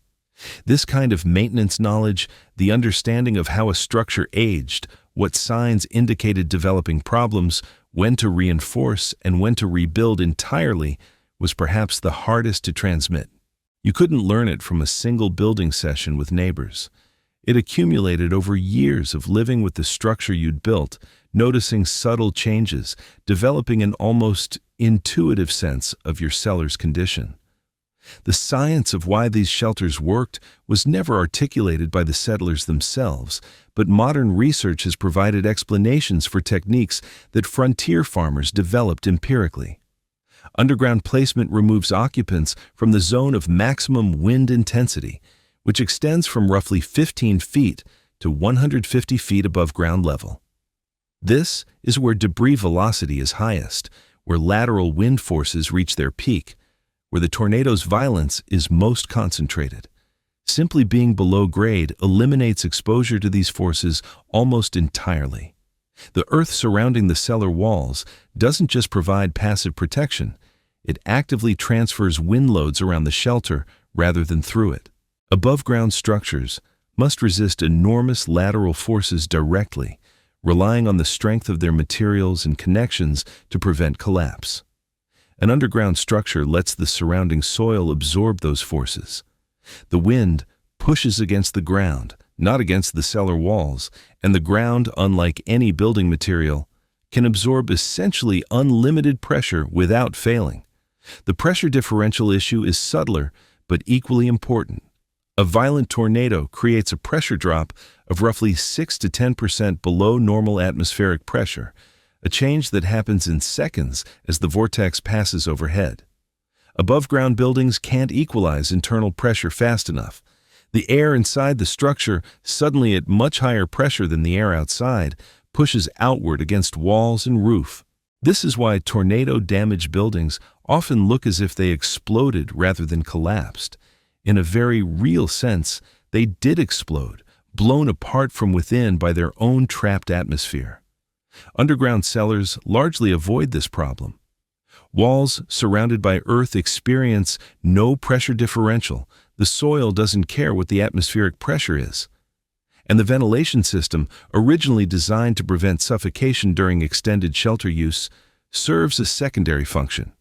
This kind of maintenance knowledge, the understanding of how a structure aged, what signs indicated developing problems, when to reinforce and when to rebuild entirely, was perhaps the hardest to transmit. You couldn't learn it from a single building session with neighbors. It accumulated over years of living with the structure you'd built, noticing subtle changes, developing an almost intuitive sense of your cellar's condition. The science of why these shelters worked was never articulated by the settlers themselves, but modern research has provided explanations for techniques that frontier farmers developed empirically. Underground placement removes occupants from the zone of maximum wind intensity, which extends from roughly 15 feet to 150 feet above ground level. This is where debris velocity is highest, where lateral wind forces reach their peak, where the tornado's violence is most concentrated. Simply being below grade eliminates exposure to these forces almost entirely. The earth surrounding the cellar walls doesn't just provide passive protection, it actively transfers wind loads around the shelter rather than through it. Above-ground structures must resist enormous lateral forces directly, relying on the strength of their materials and connections to prevent collapse. An underground structure lets the surrounding soil absorb those forces. The wind pushes against the ground, not against the cellar walls, and the ground, unlike any building material, can absorb essentially unlimited pressure without failing. The pressure differential issue is subtler, but equally important. A violent tornado creates a pressure drop of roughly 6 to 10% below normal atmospheric pressure, a change that happens in seconds as the vortex passes overhead. Above-ground buildings can't equalize internal pressure fast enough. The air inside the structure, suddenly at much higher pressure than the air outside, pushes outward against walls and roof. This is why tornado-damaged buildings often look as if they exploded rather than collapsed. In a very real sense, they did explode, blown apart from within by their own trapped atmosphere. Underground cellars largely avoid this problem. Walls surrounded by earth experience no pressure differential. The soil doesn't care what the atmospheric pressure is. And the ventilation system, originally designed to prevent suffocation during extended shelter use, serves a secondary function,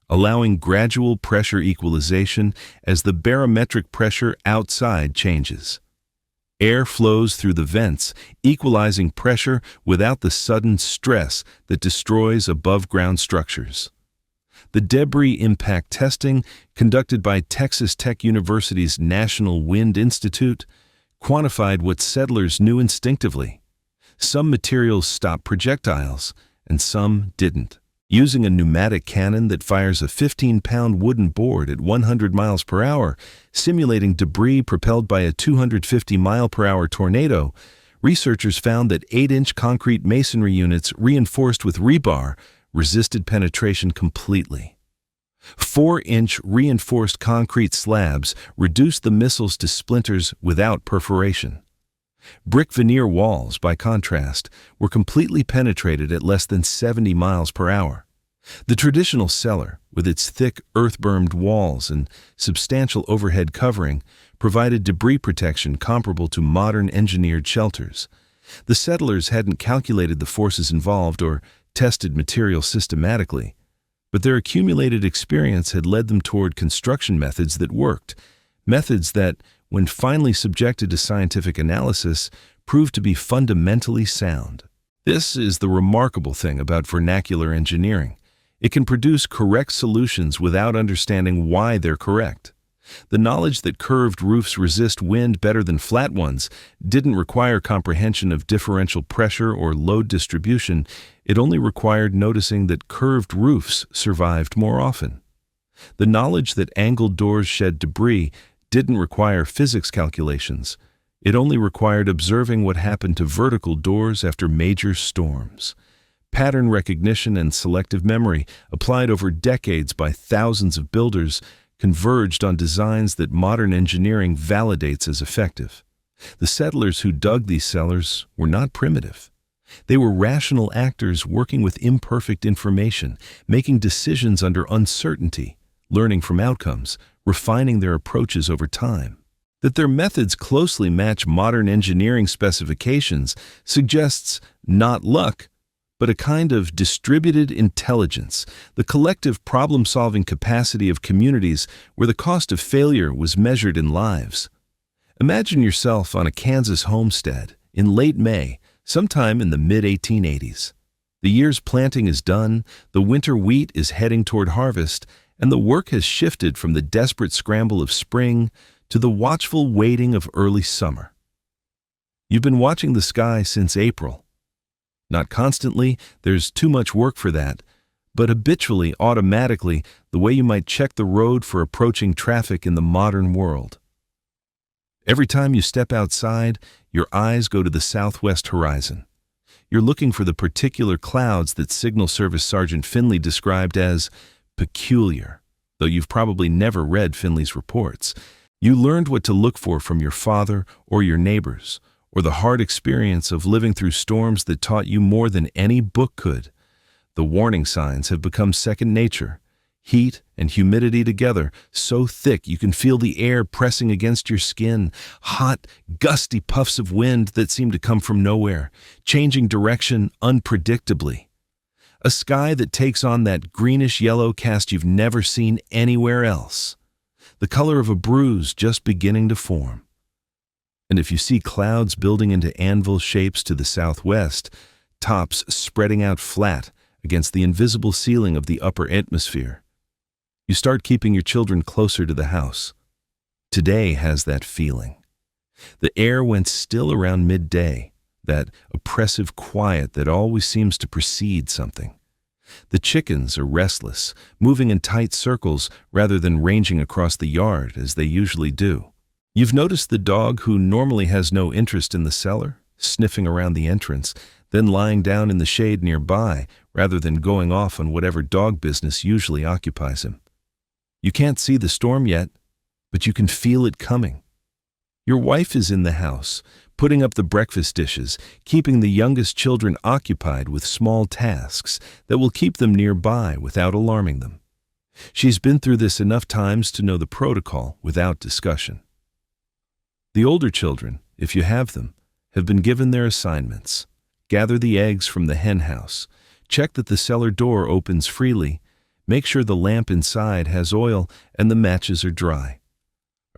allowing gradual pressure equalization as the barometric pressure outside changes. Air flows through the vents, equalizing pressure without the sudden stress that destroys above-ground structures. The debris impact testing, conducted by Texas Tech University's National Wind Institute, quantified what settlers knew instinctively. Some materials stop projectiles, and some didn't. Using a pneumatic cannon that fires a 15-pound wooden board at 100 miles per hour, simulating debris propelled by a 250-mile-per-hour tornado, researchers found that 8-inch concrete masonry units reinforced with rebar resisted penetration completely. 4-inch reinforced concrete slabs reduced the missiles to splinters without perforation. Brick veneer walls, by contrast, were completely penetrated at less than 70 miles per hour. The traditional cellar, with its thick earth-bermed walls and substantial overhead covering, provided debris protection comparable to modern engineered shelters. The settlers hadn't calculated the forces involved or tested material systematically, but their accumulated experience had led them toward construction methods that worked, methods that, when finally subjected to scientific analysis, proved to be fundamentally sound. This is the remarkable thing about vernacular engineering. It can produce correct solutions without understanding why they're correct. The knowledge that curved roofs resist wind better than flat ones didn't require comprehension of differential pressure or load distribution. It only required noticing that curved roofs survived more often. The knowledge that angled doors shed debris didn't require physics calculations. It only required observing what happened to vertical doors after major storms. Pattern recognition and selective memory, applied over decades by thousands of builders, converged on designs that modern engineering validates as effective. The settlers who dug these cellars were not primitive. They were rational actors working with imperfect information, making decisions under uncertainty, learning from outcomes, refining their approaches over time. That their methods closely match modern engineering specifications suggests not luck, but a kind of distributed intelligence, the collective problem-solving capacity of communities where the cost of failure was measured in lives. Imagine yourself on a Kansas homestead in late May, sometime in the mid-1880s. The year's planting is done, the winter wheat is heading toward harvest, and the work has shifted from the desperate scramble of spring to the watchful waiting of early summer. You've been watching the sky since April. Not constantly, there's too much work for that, but habitually, automatically, the way you might check the road for approaching traffic in the modern world. Every time you step outside, your eyes go to the southwest horizon. You're looking for the particular clouds that Signal Service Sergeant Finley described as peculiar, though you've probably never read Finley's reports. You learned what to look for from your father or your neighbors, or the hard experience of living through storms that taught you more than any book could. The warning signs have become second nature. Heat and humidity together, so thick you can feel the air pressing against your skin, hot, gusty puffs of wind that seem to come from nowhere, changing direction unpredictably. A sky that takes on that greenish-yellow cast you've never seen anywhere else. The color of a bruise just beginning to form. And if you see clouds building into anvil shapes to the southwest, tops spreading out flat against the invisible ceiling of the upper atmosphere, you start keeping your children closer to the house. Today has that feeling. The air went still around midday, that oppressive quiet that always seems to precede something. The chickens are restless, moving in tight circles rather than ranging across the yard as they usually do. You've noticed the dog who normally has no interest in the cellar, sniffing around the entrance, then lying down in the shade nearby rather than going off on whatever dog business usually occupies him. You can't see the storm yet, but you can feel it coming. Your wife is in the house, putting up the breakfast dishes, keeping the youngest children occupied with small tasks that will keep them nearby without alarming them. She's been through this enough times to know the protocol without discussion. The older children, if you have them, have been given their assignments. Gather the eggs from the hen house, check that the cellar door opens freely, make sure the lamp inside has oil and the matches are dry.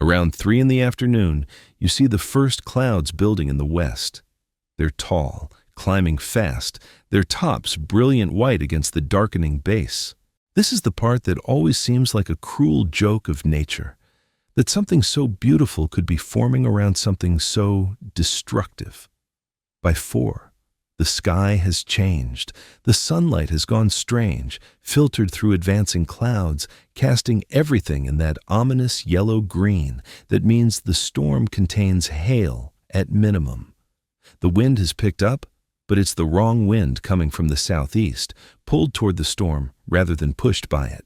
Around 3 in the afternoon, you see the first clouds building in the west. They're tall, climbing fast, their tops brilliant white against the darkening base. This is the part that always seems like a cruel joke of nature, that something so beautiful could be forming around something so destructive. By 4, the sky has changed. The sunlight has gone strange, filtered through advancing clouds, casting everything in that ominous yellow-green that means the storm contains hail at minimum. The wind has picked up, but it's the wrong wind coming from the southeast, pulled toward the storm rather than pushed by it.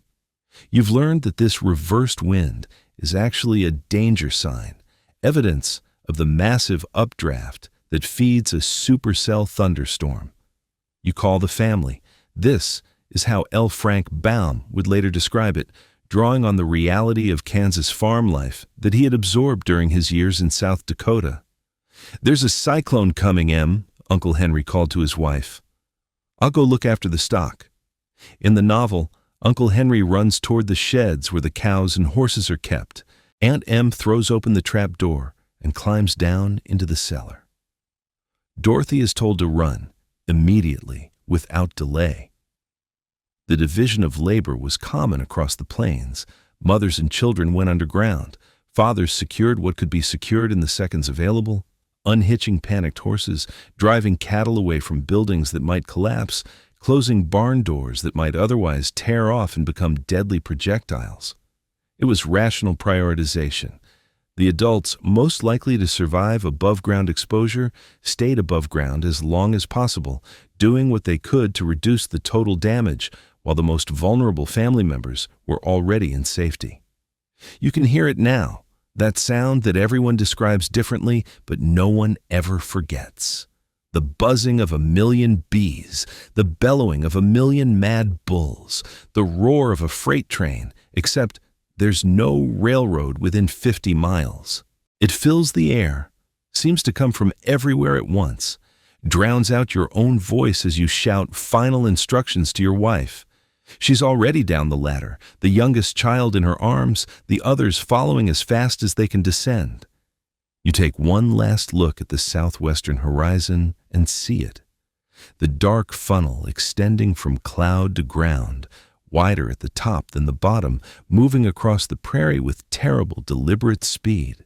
You've learned that this reversed wind is actually a danger sign, evidence of the massive updraft that feeds a supercell thunderstorm. You call the family. This is how L. Frank Baum would later describe it, drawing on the reality of Kansas farm life that he had absorbed during his years in South Dakota. "There's a cyclone coming, Em," Uncle Henry called to his wife. "I'll go look after the stock." In the novel, Uncle Henry runs toward the sheds where the cows and horses are kept. Aunt Em throws open the trap door and climbs down into the cellar. Dorothy is told to run, immediately, without delay. The division of labor was common across the plains. Mothers and children went underground. Fathers secured what could be secured in the seconds available, unhitching panicked horses, driving cattle away from buildings that might collapse, closing barn doors that might otherwise tear off and become deadly projectiles. It was rational prioritization. The adults most likely to survive above-ground exposure stayed above ground as long as possible, doing what they could to reduce the total damage, while the most vulnerable family members were already in safety. You can hear it now, that sound that everyone describes differently, but no one ever forgets. The buzzing of 1,000,000 bees, the bellowing of 1,000,000 mad bulls, the roar of a freight train, except there's no railroad within 50 miles. It fills the air, seems to come from everywhere at once, drowns out your own voice as you shout final instructions to your wife. She's already down the ladder, the youngest child in her arms, the others following as fast as they can descend. You take one last look at the southwestern horizon and see it. The dark funnel extending from cloud to ground, wider at the top than the bottom, moving across the prairie with terrible, deliberate speed.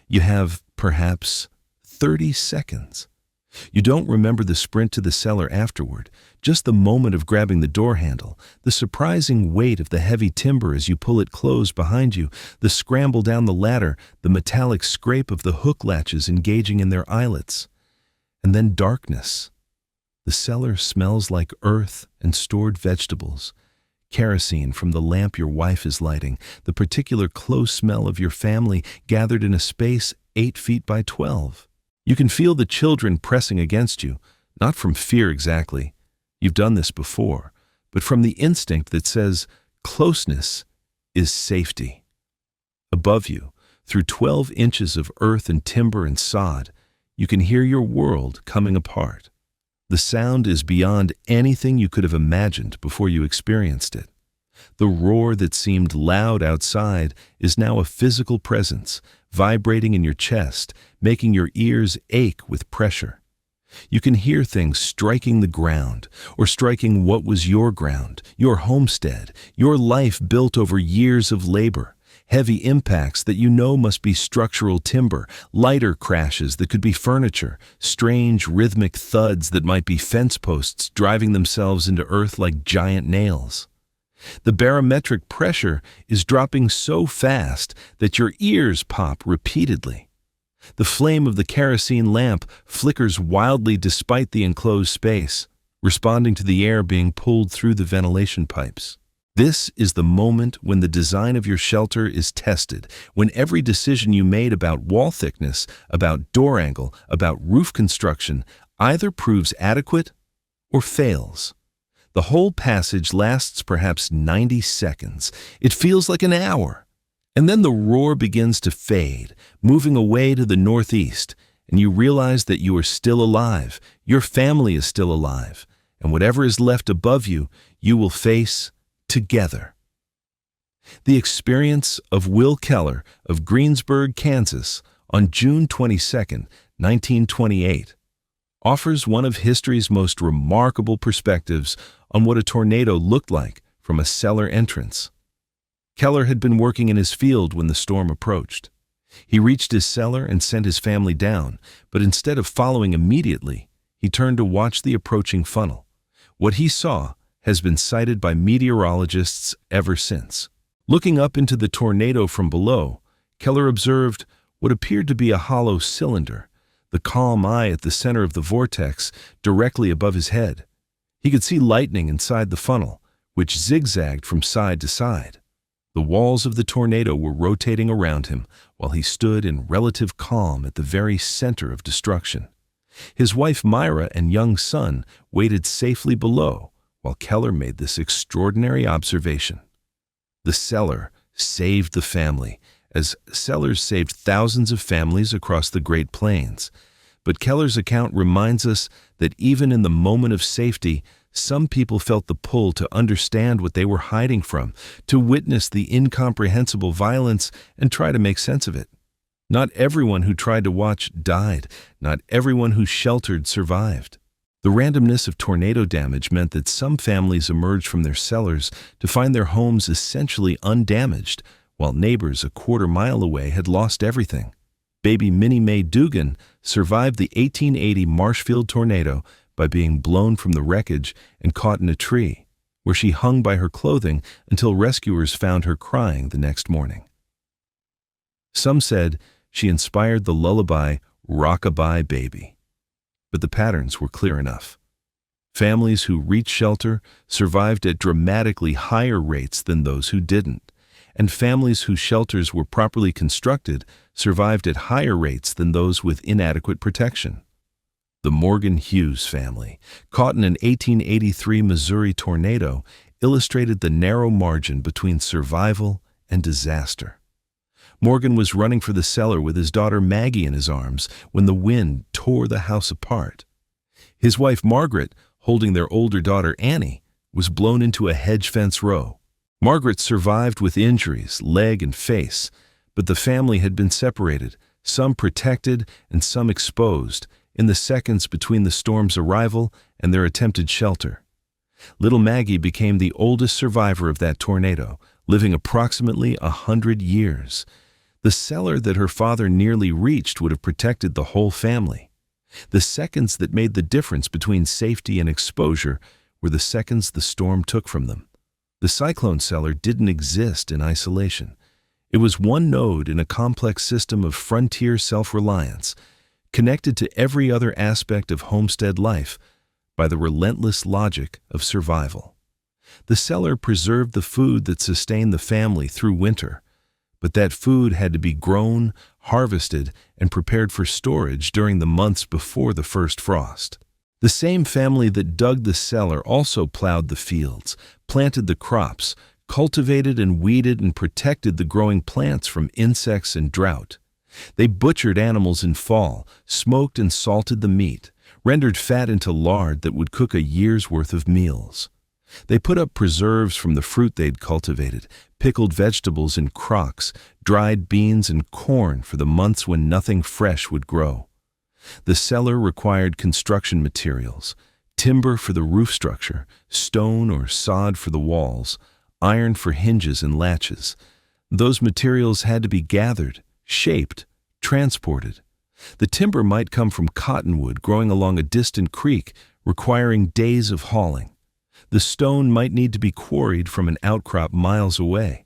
You have, perhaps, 30 seconds. You don't remember the sprint to the cellar afterward, just the moment of grabbing the door handle, the surprising weight of the heavy timber as you pull it closed behind you, the scramble down the ladder, the metallic scrape of the hook latches engaging in their eyelets. And then darkness. The cellar smells like earth and stored vegetables. Kerosene from the lamp your wife is lighting, the particular close smell of your family gathered in a space 8 feet by 12. You can feel the children pressing against you, not from fear exactly. You've done this before, but from the instinct that says closeness is safety. Above you, through 12 inches of earth and timber and sod, you can hear your world coming apart. The sound is beyond anything you could have imagined before you experienced it. The roar that seemed loud outside is now a physical presence, vibrating in your chest, making your ears ache with pressure. You can hear things striking the ground, or striking what was your ground, your homestead, your life built over years of labor. Heavy impacts that you know must be structural timber, lighter crashes that could be furniture, strange rhythmic thuds that might be fence posts driving themselves into earth like giant nails. The barometric pressure is dropping so fast that your ears pop repeatedly. The flame of the kerosene lamp flickers wildly despite the enclosed space, responding to the air being pulled through the ventilation pipes. This is the moment when the design of your shelter is tested, when every decision you made about wall thickness, about door angle, about roof construction, either proves adequate or fails. The whole passage lasts perhaps 90 seconds. It feels like an hour. And then the roar begins to fade, moving away to the northeast, and you realize that you are still alive, your family is still alive, and whatever is left above you, you will face together. The experience of Will Keller of Greensburg, Kansas, on June 22, 1928, offers one of history's most remarkable perspectives on what a tornado looked like from a cellar entrance. Keller had been working in his field when the storm approached. He reached his cellar and sent his family down, but instead of following immediately, he turned to watch the approaching funnel. What he saw has been cited by meteorologists ever since. Looking up into the tornado from below, Keller observed what appeared to be a hollow cylinder, the calm eye at the center of the vortex directly above his head. He could see lightning inside the funnel, which zigzagged from side to side. The walls of the tornado were rotating around him while he stood in relative calm at the very center of destruction. His wife Myra and young son waited safely below while Keller made this extraordinary observation. The cellar saved the family, as cellars saved thousands of families across the Great Plains. But Keller's account reminds us that even in the moment of safety, some people felt the pull to understand what they were hiding from, to witness the incomprehensible violence and try to make sense of it. Not everyone who tried to watch died. Not everyone who sheltered survived. The randomness of tornado damage meant that some families emerged from their cellars to find their homes essentially undamaged, while neighbors a quarter-mile away had lost everything. Baby Minnie Mae Dugan survived the 1880 Marshfield tornado, by being blown from the wreckage and caught in a tree, where she hung by her clothing until rescuers found her crying the next morning. Some said she inspired the lullaby "Rock-a-bye Baby," but the patterns were clear enough. Families who reached shelter survived at dramatically higher rates than those who didn't, and families whose shelters were properly constructed survived at higher rates than those with inadequate protection. The Morgan Hughes family, caught in an 1883 Missouri tornado, illustrated the narrow margin between survival and disaster. Morgan was running for the cellar with his daughter Maggie in his arms when the wind tore the house apart. His wife Margaret, holding their older daughter Annie, was blown into a hedge fence row. Margaret survived with injuries, leg and face, but the family had been separated, some protected and some exposed, in the seconds between the storm's arrival and their attempted shelter. Little Maggie became the oldest survivor of that tornado, living approximately 100 years. The cellar that her father nearly reached would have protected the whole family. The seconds that made the difference between safety and exposure were the seconds the storm took from them. The cyclone cellar didn't exist in isolation. It was one node in a complex system of frontier self-reliance, connected to every other aspect of homestead life by the relentless logic of survival. The cellar preserved the food that sustained the family through winter, but that food had to be grown, harvested, and prepared for storage during the months before the first frost. The same family that dug the cellar also plowed the fields, planted the crops, cultivated and weeded and protected the growing plants from insects and drought. They butchered animals in fall, smoked and salted the meat, rendered fat into lard that would cook a year's worth of meals. They put up preserves from the fruit they'd cultivated, pickled vegetables in crocks, dried beans and corn for the months when nothing fresh would grow. The cellar required construction materials: timber for the roof structure, stone or sod for the walls, iron for hinges and latches. Those materials had to be gathered, shaped, transported. The timber might come from cottonwood growing along a distant creek, requiring days of hauling. The stone might need to be quarried from an outcrop miles away.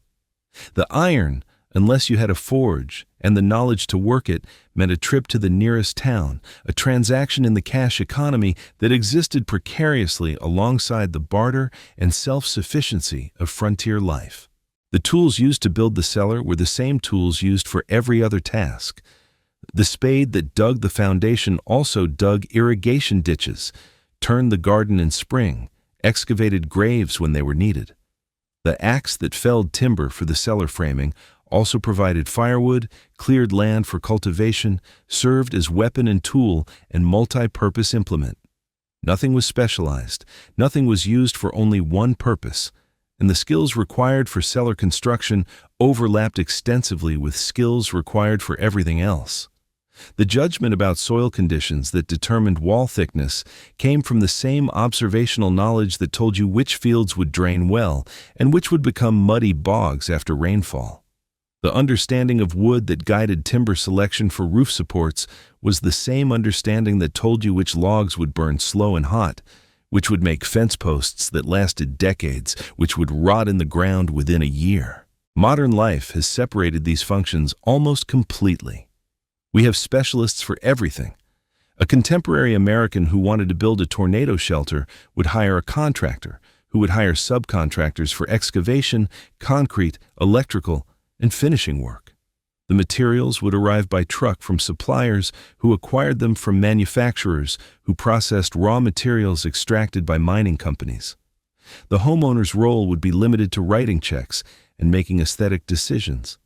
The iron, unless you had a forge and the knowledge to work it, meant a trip to the nearest town, a transaction in the cash economy that existed precariously alongside the barter and self-sufficiency of frontier life. The tools used to build the cellar were the same tools used for every other task. The spade that dug the foundation also dug irrigation ditches, turned the garden in spring, excavated graves when they were needed. The axe that felled timber for the cellar framing also provided firewood, cleared land for cultivation, served as weapon and tool and multi-purpose implement. Nothing was specialized, nothing was used for only one purpose, and the skills required for cellar construction overlapped extensively with skills required for everything else. The judgment about soil conditions that determined wall thickness came from the same observational knowledge that told you which fields would drain well and which would become muddy bogs after rainfall. The understanding of wood that guided timber selection for roof supports was the same understanding that told you which logs would burn slow and hot, which would make fence posts that lasted decades, which would rot in the ground within a year. Modern life has separated these functions almost completely. We have specialists for everything. A contemporary American who wanted to build a tornado shelter would hire a contractor, who would hire subcontractors for excavation, concrete, electrical, and finishing work. The materials would arrive by truck from suppliers who acquired them from manufacturers who processed raw materials extracted by mining companies. The homeowner's role would be limited to writing checks and making aesthetic decisions.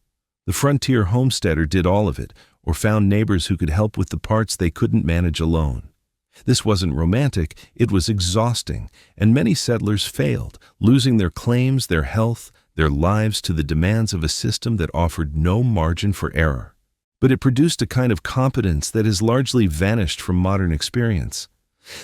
The frontier homesteader did all of it, or found neighbors who could help with the parts they couldn't manage alone. This wasn't romantic, it was exhausting, and many settlers failed, losing their claims, their health, their lives to the demands of a system that offered no margin for error. But it produced a kind of competence that has largely vanished from modern experience.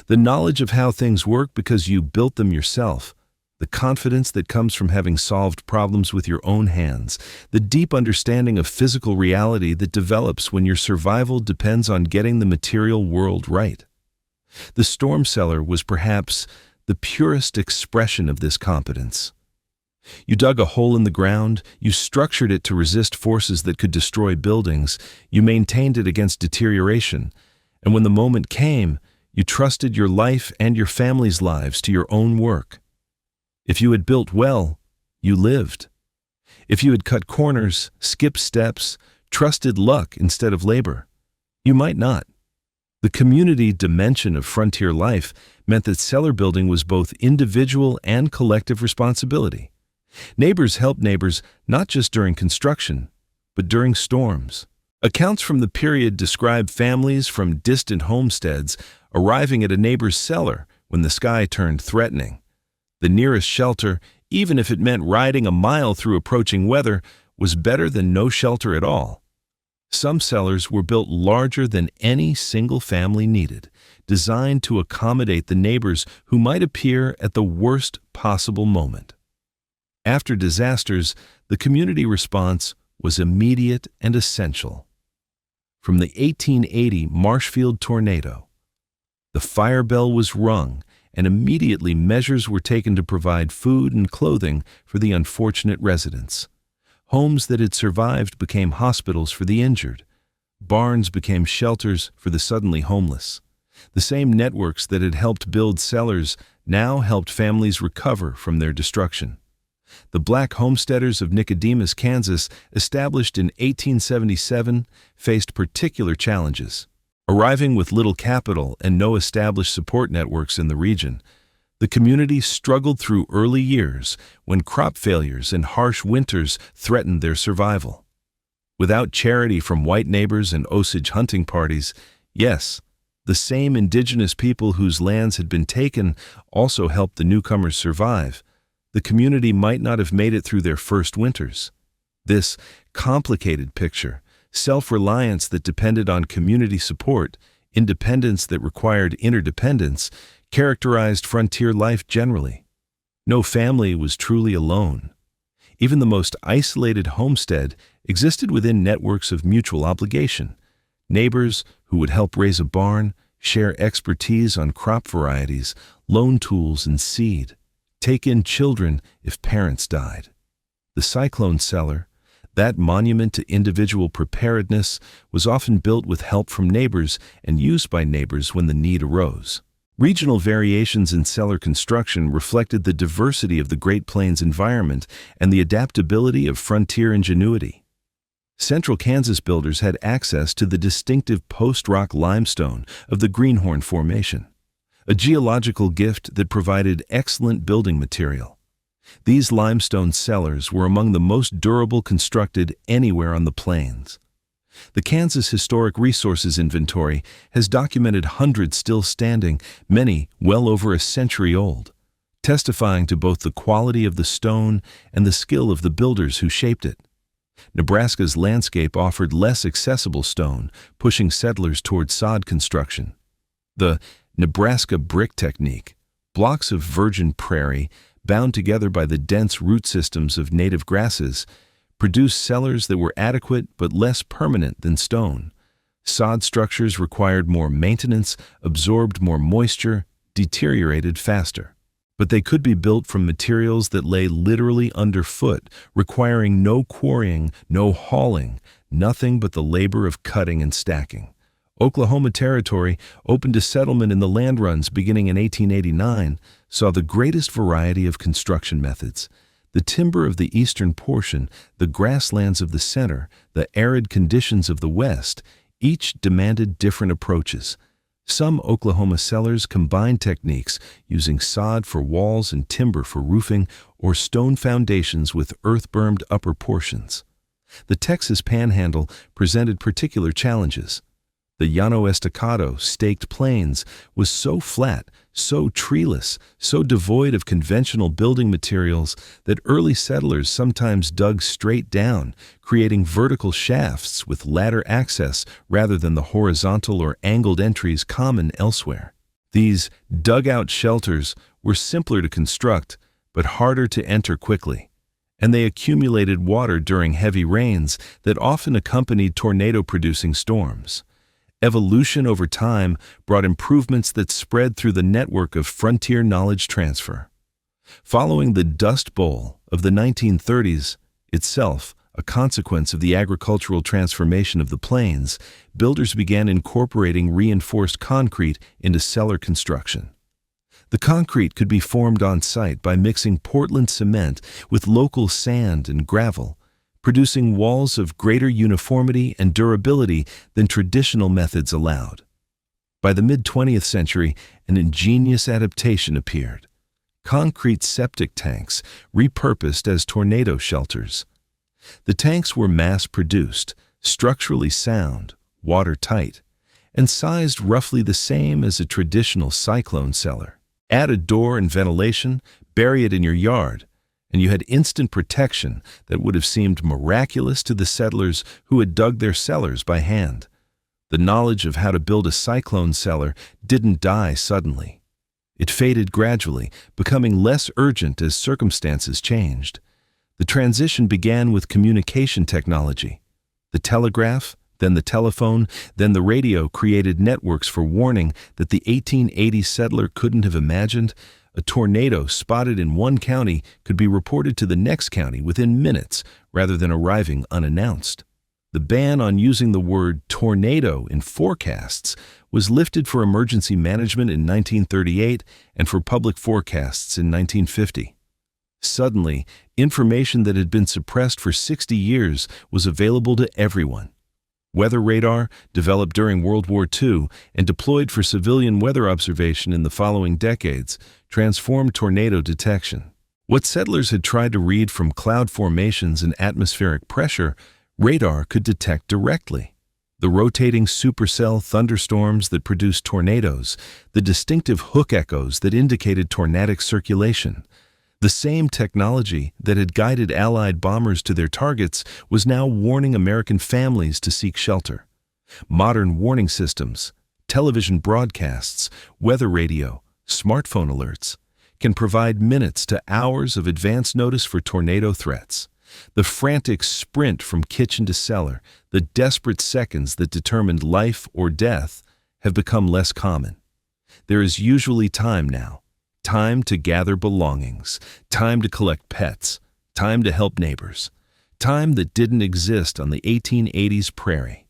The knowledge of how things work because you built them yourself, the confidence that comes from having solved problems with your own hands, the deep understanding of physical reality that develops when your survival depends on getting the material world right. The storm cellar was perhaps the purest expression of this competence. You dug a hole in the ground, you structured it to resist forces that could destroy buildings, you maintained it against deterioration, and when the moment came, you trusted your life and your family's lives to your own work. If you had built well, you lived. If you had cut corners, skipped steps, trusted luck instead of labor, you might not. The community dimension of frontier life meant that cellar building was both individual and collective responsibility. Neighbors helped neighbors not just during construction, but during storms. Accounts from the period describe families from distant homesteads arriving at a neighbor's cellar when the sky turned threatening. The nearest shelter, even if it meant riding a mile through approaching weather, was better than no shelter at all. Some cellars were built larger than any single family needed, designed to accommodate the neighbors who might appear at the worst possible moment. After disasters, the community response was immediate and essential. From the 1880 Marshfield tornado, the fire bell was rung, and immediately measures were taken to provide food and clothing for the unfortunate residents. Homes that had survived became hospitals for the injured. Barns became shelters for the suddenly homeless. The same networks that had helped build cellars now helped families recover from their destruction. The black homesteaders of Nicodemus, Kansas, established in 1877, faced particular challenges. Arriving with little capital and no established support networks in the region, the community struggled through early years when crop failures and harsh winters threatened their survival. Without charity from white neighbors and Osage hunting parties, yes, the same indigenous people whose lands had been taken also helped the newcomers survive, the community might not have made it through their first winters. This complicated picture, self-reliance that depended on community support, independence that required interdependence, characterized frontier life generally. No family was truly alone. Even the most isolated homestead existed within networks of mutual obligation. Neighbors who would help raise a barn, share expertise on crop varieties, loan tools and seed, take in children if parents died. The cyclone cellar, that monument to individual preparedness, was often built with help from neighbors and used by neighbors when the need arose. Regional variations in cellar construction reflected the diversity of the Great Plains environment and the adaptability of frontier ingenuity. Central Kansas builders had access to the distinctive post-rock limestone of the Greenhorn Formation, a geological gift that provided excellent building material. These limestone cellars were among the most durable constructed anywhere on the plains. The Kansas Historic Resources Inventory has documented hundreds still standing, many well over a century old, testifying to both the quality of the stone and the skill of the builders who shaped it. Nebraska's landscape offered less accessible stone, pushing settlers toward sod construction. The Nebraska brick technique, blocks of virgin prairie bound together by the dense root systems of native grasses, produced cellars that were adequate but less permanent than stone. Sod structures required more maintenance, absorbed more moisture, deteriorated faster. But they could be built from materials that lay literally underfoot, requiring no quarrying, no hauling, nothing but the labor of cutting and stacking. Oklahoma Territory, opened to settlement in the land runs beginning in 1889, saw the greatest variety of construction methods. The timber of the eastern portion, the grasslands of the center, the arid conditions of the west, each demanded different approaches. Some Oklahoma cellars combined techniques, using sod for walls and timber for roofing, or stone foundations with earth-bermed upper portions. The Texas Panhandle presented particular challenges. The Llano Estacado, staked plains, was so flat, so treeless, so devoid of conventional building materials that early settlers sometimes dug straight down, creating vertical shafts with ladder access rather than the horizontal or angled entries common elsewhere. These dugout shelters were simpler to construct, but harder to enter quickly, and they accumulated water during heavy rains that often accompanied tornado-producing storms. Evolution over time brought improvements that spread through the network of frontier knowledge transfer. Following the Dust Bowl of the 1930s, itself a consequence of the agricultural transformation of the plains, builders began incorporating reinforced concrete into cellar construction. The concrete could be formed on site by mixing Portland cement with local sand and gravel, producing walls of greater uniformity and durability than traditional methods allowed. By the mid-20th century, an ingenious adaptation appeared: concrete septic tanks repurposed as tornado shelters. The tanks were mass-produced, structurally sound, watertight, and sized roughly the same as a traditional cyclone cellar. Add a door and ventilation, bury it in your yard, and you had instant protection that would have seemed miraculous to the settlers who had dug their cellars by hand. The knowledge of how to build a cyclone cellar didn't die suddenly. It faded gradually, becoming less urgent as circumstances changed. The transition began with communication technology. The telegraph, then the telephone, then the radio created networks for warning that the 1880 settler couldn't have imagined. A tornado spotted in one county could be reported to the next county within minutes rather than arriving unannounced. The ban on using the word tornado in forecasts was lifted for emergency management in 1938 and for public forecasts in 1950. Suddenly, information that had been suppressed for 60 years was available to everyone. Weather radar, developed during World War II and deployed for civilian weather observation in the following decades, transformed tornado detection. What settlers had tried to read from cloud formations and atmospheric pressure, radar could detect directly. The rotating supercell thunderstorms that produced tornadoes, the distinctive hook echoes that indicated tornadic circulation. The same technology that had guided Allied bombers to their targets was now warning American families to seek shelter. Modern warning systems, television broadcasts, weather radio, smartphone alerts can provide minutes to hours of advance notice for tornado threats. The frantic sprint from kitchen to cellar, the desperate seconds that determined life or death, have become less common. There is usually time now. Time to gather belongings, time to collect pets, time to help neighbors, time that didn't exist on the 1880s prairie.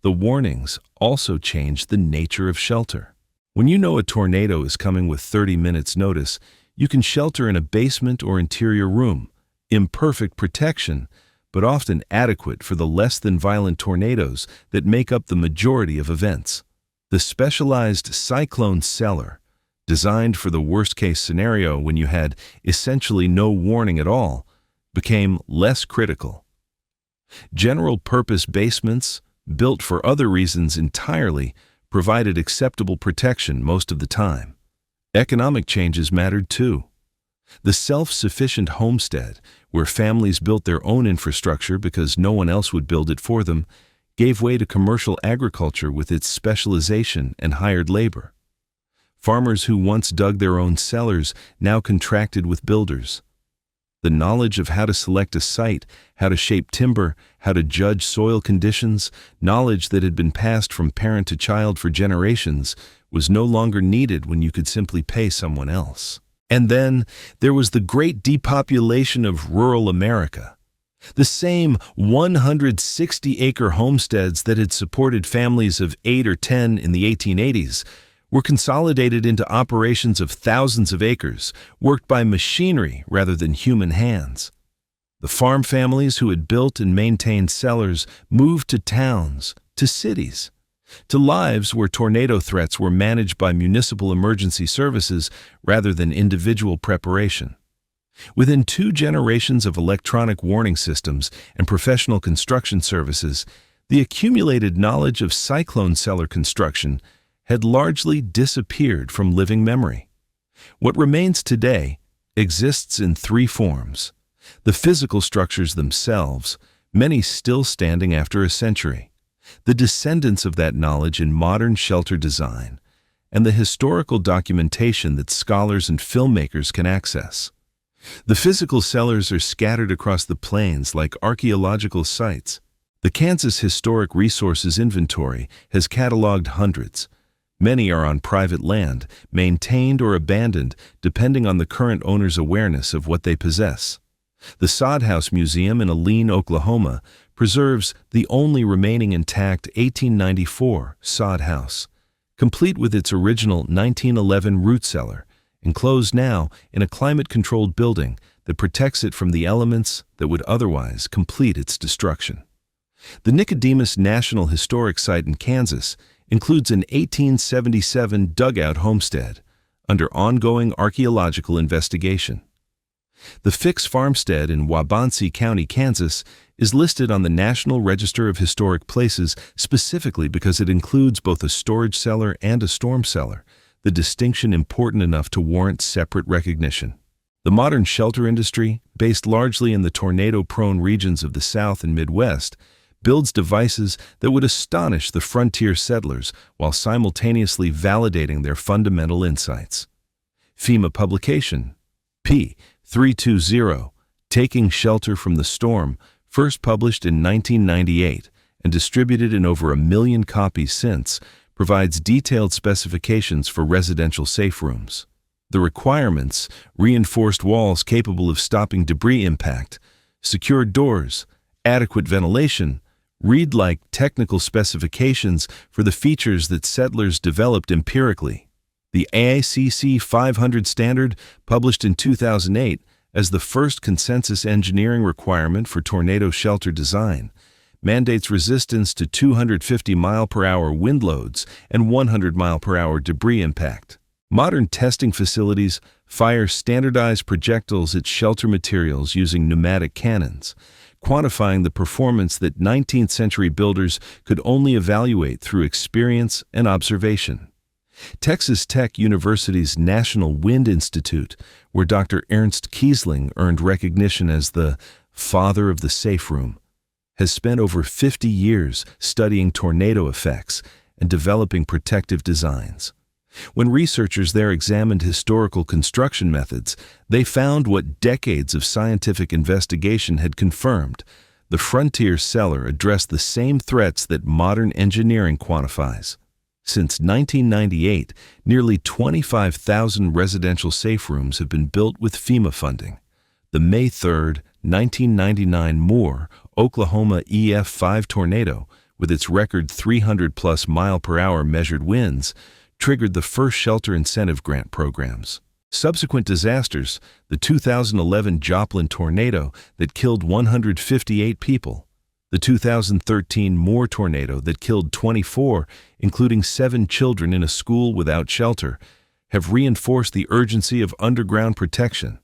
The warnings also changed the nature of shelter. When you know a tornado is coming with 30 minutes notice, you can shelter in a basement or interior room. Imperfect protection, but often adequate for the less than violent tornadoes that make up the majority of events. The specialized cyclone cellar, designed for the worst-case scenario when you had essentially no warning at all, became less critical. General-purpose basements, built for other reasons entirely, provided acceptable protection most of the time. Economic changes mattered too. The self-sufficient homestead, where families built their own infrastructure because no one else would build it for them, gave way to commercial agriculture with its specialization and hired labor. Farmers who once dug their own cellars now contracted with builders. The knowledge of how to select a site, how to shape timber, how to judge soil conditions, knowledge that had been passed from parent to child for generations, was no longer needed when you could simply pay someone else. And then there was the great depopulation of rural America. The same 160-acre homesteads that had supported families of 8 or 10 in the 1880s were consolidated into operations of thousands of acres, worked by machinery rather than human hands. The farm families who had built and maintained cellars moved to towns, to cities, to lives where tornado threats were managed by municipal emergency services rather than individual preparation. Within 2 generations of electronic warning systems and professional construction services, the accumulated knowledge of cyclone cellar construction had largely disappeared from living memory. What remains today exists in 3 forms: the physical structures themselves, many still standing after a century, the descendants of that knowledge in modern shelter design, and the historical documentation that scholars and filmmakers can access. The physical cellars are scattered across the plains like archaeological sites. The Kansas Historic Resources Inventory has cataloged hundreds. Many are on private land, maintained or abandoned, depending on the current owner's awareness of what they possess. The Sod House Museum in Alene, Oklahoma, preserves the only remaining intact 1894 sod house, complete with its original 1911 root cellar, enclosed now in a climate-controlled building that protects it from the elements that would otherwise complete its destruction. The Nicodemus National Historic Site in Kansas includes an 1877 dugout homestead under ongoing archaeological investigation. The Fix Farmstead in Waubonsee County, Kansas, is listed on the National Register of Historic Places specifically because it includes both a storage cellar and a storm cellar, the distinction important enough to warrant separate recognition. The modern shelter industry, based largely in the tornado-prone regions of the South and Midwest, builds devices that would astonish the frontier settlers while simultaneously validating their fundamental insights. FEMA publication P320, Taking Shelter from the Storm, first published in 1998 and distributed in over 1 million copies since, provides detailed specifications for residential safe rooms. The requirements: reinforced walls capable of stopping debris impact, secured doors, adequate ventilation, read-like technical specifications for the features that settlers developed empirically. The AICC 500 standard, published in 2008 as the first consensus engineering requirement for tornado shelter design, mandates resistance to 250 mile-per-hour wind loads and 100 mile-per-hour debris impact. Modern testing facilities fire standardized projectiles at shelter materials using pneumatic cannons, quantifying the performance that 19th century builders could only evaluate through experience and observation. Texas Tech University's National Wind Institute, where Dr. Ernst Kiesling earned recognition as the father of the safe room, has spent over 50 years studying tornado effects and developing protective designs. When researchers there examined historical construction methods, they found what decades of scientific investigation had confirmed: the frontier cellar addressed the same threats that modern engineering quantifies. Since 1998, nearly 25,000 residential safe rooms have been built with FEMA funding. The May 3, 1999 Moore, Oklahoma EF5 tornado, with its record 300-plus mile-per-hour measured winds, triggered the first shelter incentive grant programs. Subsequent disasters: the 2011 Joplin tornado that killed 158 people, the 2013 Moore tornado that killed 24, including 7 children in a school without shelter, have reinforced the urgency of underground protection.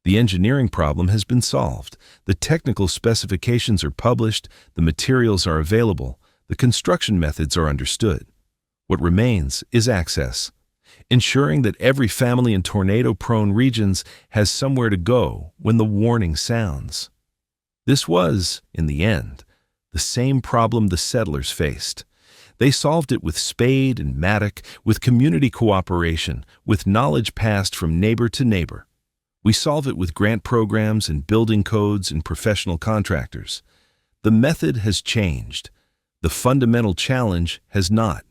The engineering problem has been solved. The technical specifications are published, the materials are available, the construction methods are understood. What remains is access, ensuring that every family in tornado-prone regions has somewhere to go when the warning sounds. This was, in the end, the same problem the settlers faced. They solved it with spade and mattock, with community cooperation, with knowledge passed from neighbor to neighbor. We solve it with grant programs and building codes and professional contractors. The method has changed. The fundamental challenge has not.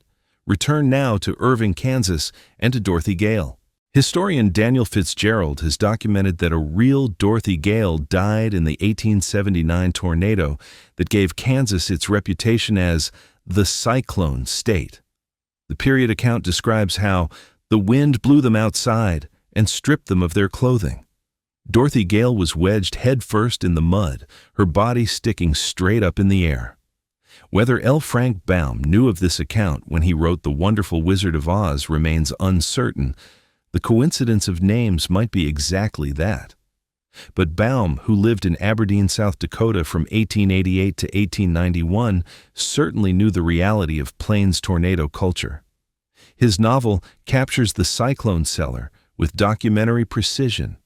Return now to Irving, Kansas, and to Dorothy Gale. Historian Daniel Fitzgerald has documented that a real Dorothy Gale died in the 1879 tornado that gave Kansas its reputation as the cyclone state. The period account describes how the wind blew them outside and stripped them of their clothing. Dorothy Gale was wedged headfirst in the mud, her body sticking straight up in the air. Whether L. Frank Baum knew of this account when he wrote The Wonderful Wizard of Oz remains uncertain. The coincidence of names might be exactly that. But Baum, who lived in Aberdeen, South Dakota from 1888 to 1891, certainly knew the reality of Plains tornado culture. His novel captures the cyclone cellar with documentary precision.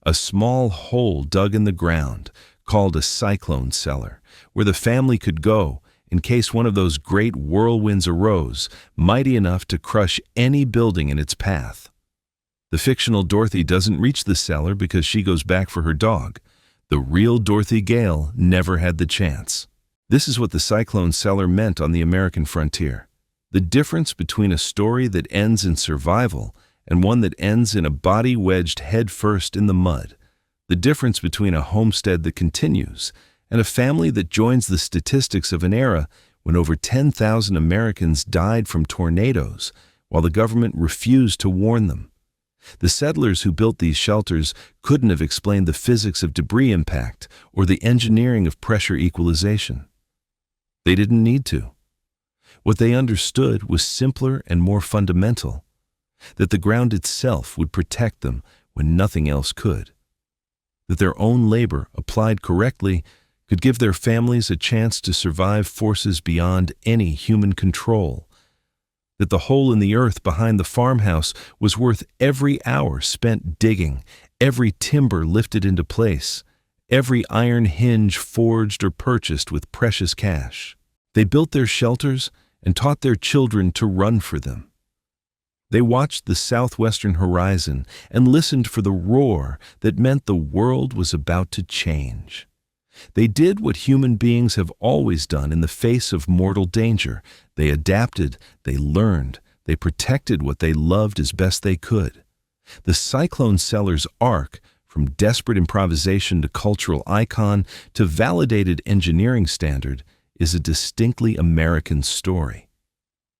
A small hole dug in the ground, called a cyclone cellar, where the family could go in case one of those great whirlwinds arose, mighty enough to crush any building in its path. The fictional Dorothy doesn't reach the cellar because she goes back for her dog. The real Dorothy Gale never had the chance. This is what the cyclone cellar meant on the American frontier. The difference between a story that ends in survival and one that ends in a body wedged headfirst in the mud. The difference between a homestead that continues and a family that joins the statistics of an era when over 10,000 Americans died from tornadoes while the government refused to warn them. The settlers who built these shelters couldn't have explained the physics of debris impact or the engineering of pressure equalization. They didn't need to. What they understood was simpler and more fundamental, that the ground itself would protect them when nothing else could, that their own labor, applied correctly, could give their families a chance to survive forces beyond any human control, that the hole in the earth behind the farmhouse was worth every hour spent digging, every timber lifted into place, every iron hinge forged or purchased with precious cash. They built their shelters and taught their children to run for them. They watched the southwestern horizon and listened for the roar that meant the world was about to change. They did what human beings have always done in the face of mortal danger. They adapted, they learned, they protected what they loved as best they could. The cyclone cellar's arc, from desperate improvisation to cultural icon to validated engineering standard, is a distinctly American story.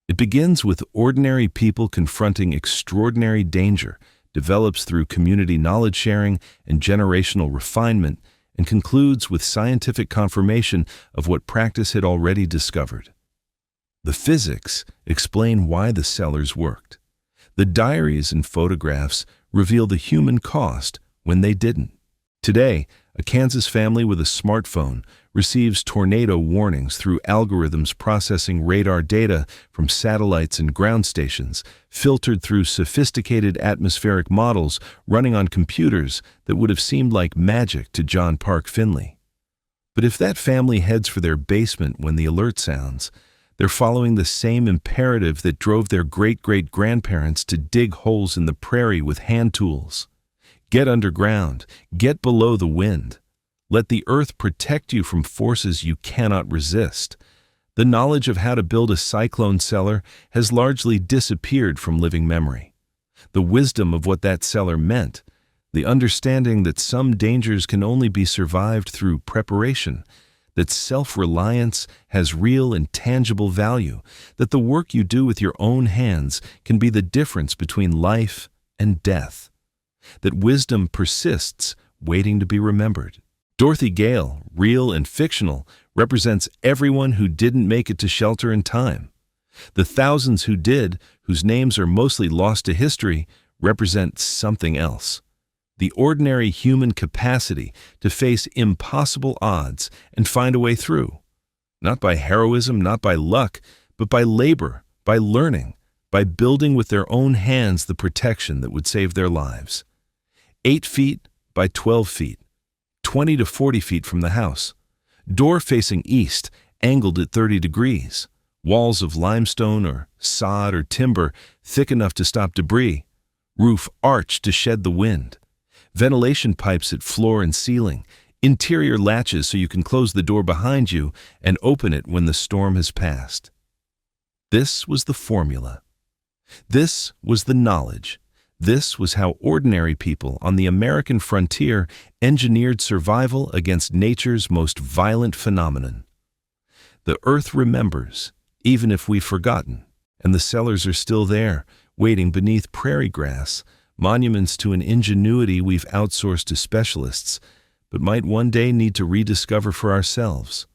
It begins with ordinary people confronting extraordinary danger, develops through community knowledge sharing and generational refinement, and concludes with scientific confirmation of what practice had already discovered. The physics explain why the cellars worked. The diaries and photographs reveal the human cost when they didn't. Today, a Kansas family with a smartphone receives tornado warnings through algorithms processing radar data from satellites and ground stations, filtered through sophisticated atmospheric models running on computers that would have seemed like magic to John Park Finley. But if that family heads for their basement when the alert sounds, they're following the same imperative that drove their great-great-grandparents to dig holes in the prairie with hand tools. Get underground, get below the wind. Let the earth protect you from forces you cannot resist. The knowledge of how to build a cyclone cellar has largely disappeared from living memory. The wisdom of what that cellar meant, the understanding that some dangers can only be survived through preparation, that self-reliance has real and tangible value, that the work you do with your own hands can be the difference between life and death, that wisdom persists, waiting to be remembered. Dorothy Gale, real and fictional, represents everyone who didn't make it to shelter in time. The thousands who did, whose names are mostly lost to history, represent something else. The ordinary human capacity to face impossible odds and find a way through. Not by heroism, not by luck, but by labor, by learning, by building with their own hands the protection that would save their lives. 8 feet by 12 feet, 20 to 40 feet from the house. Door facing east, angled at 30 degrees. Walls of limestone or sod or timber thick enough to stop debris. Roof arched to shed the wind. Ventilation pipes at floor and ceiling. Interior latches so you can close the door behind you and open it when the storm has passed. This was the formula. This was the knowledge. This was how ordinary people on the American frontier engineered survival against nature's most violent phenomenon. The earth remembers, even if we've forgotten, and the cellars are still there, waiting beneath prairie grass, monuments to an ingenuity we've outsourced to specialists, but might one day need to rediscover for ourselves.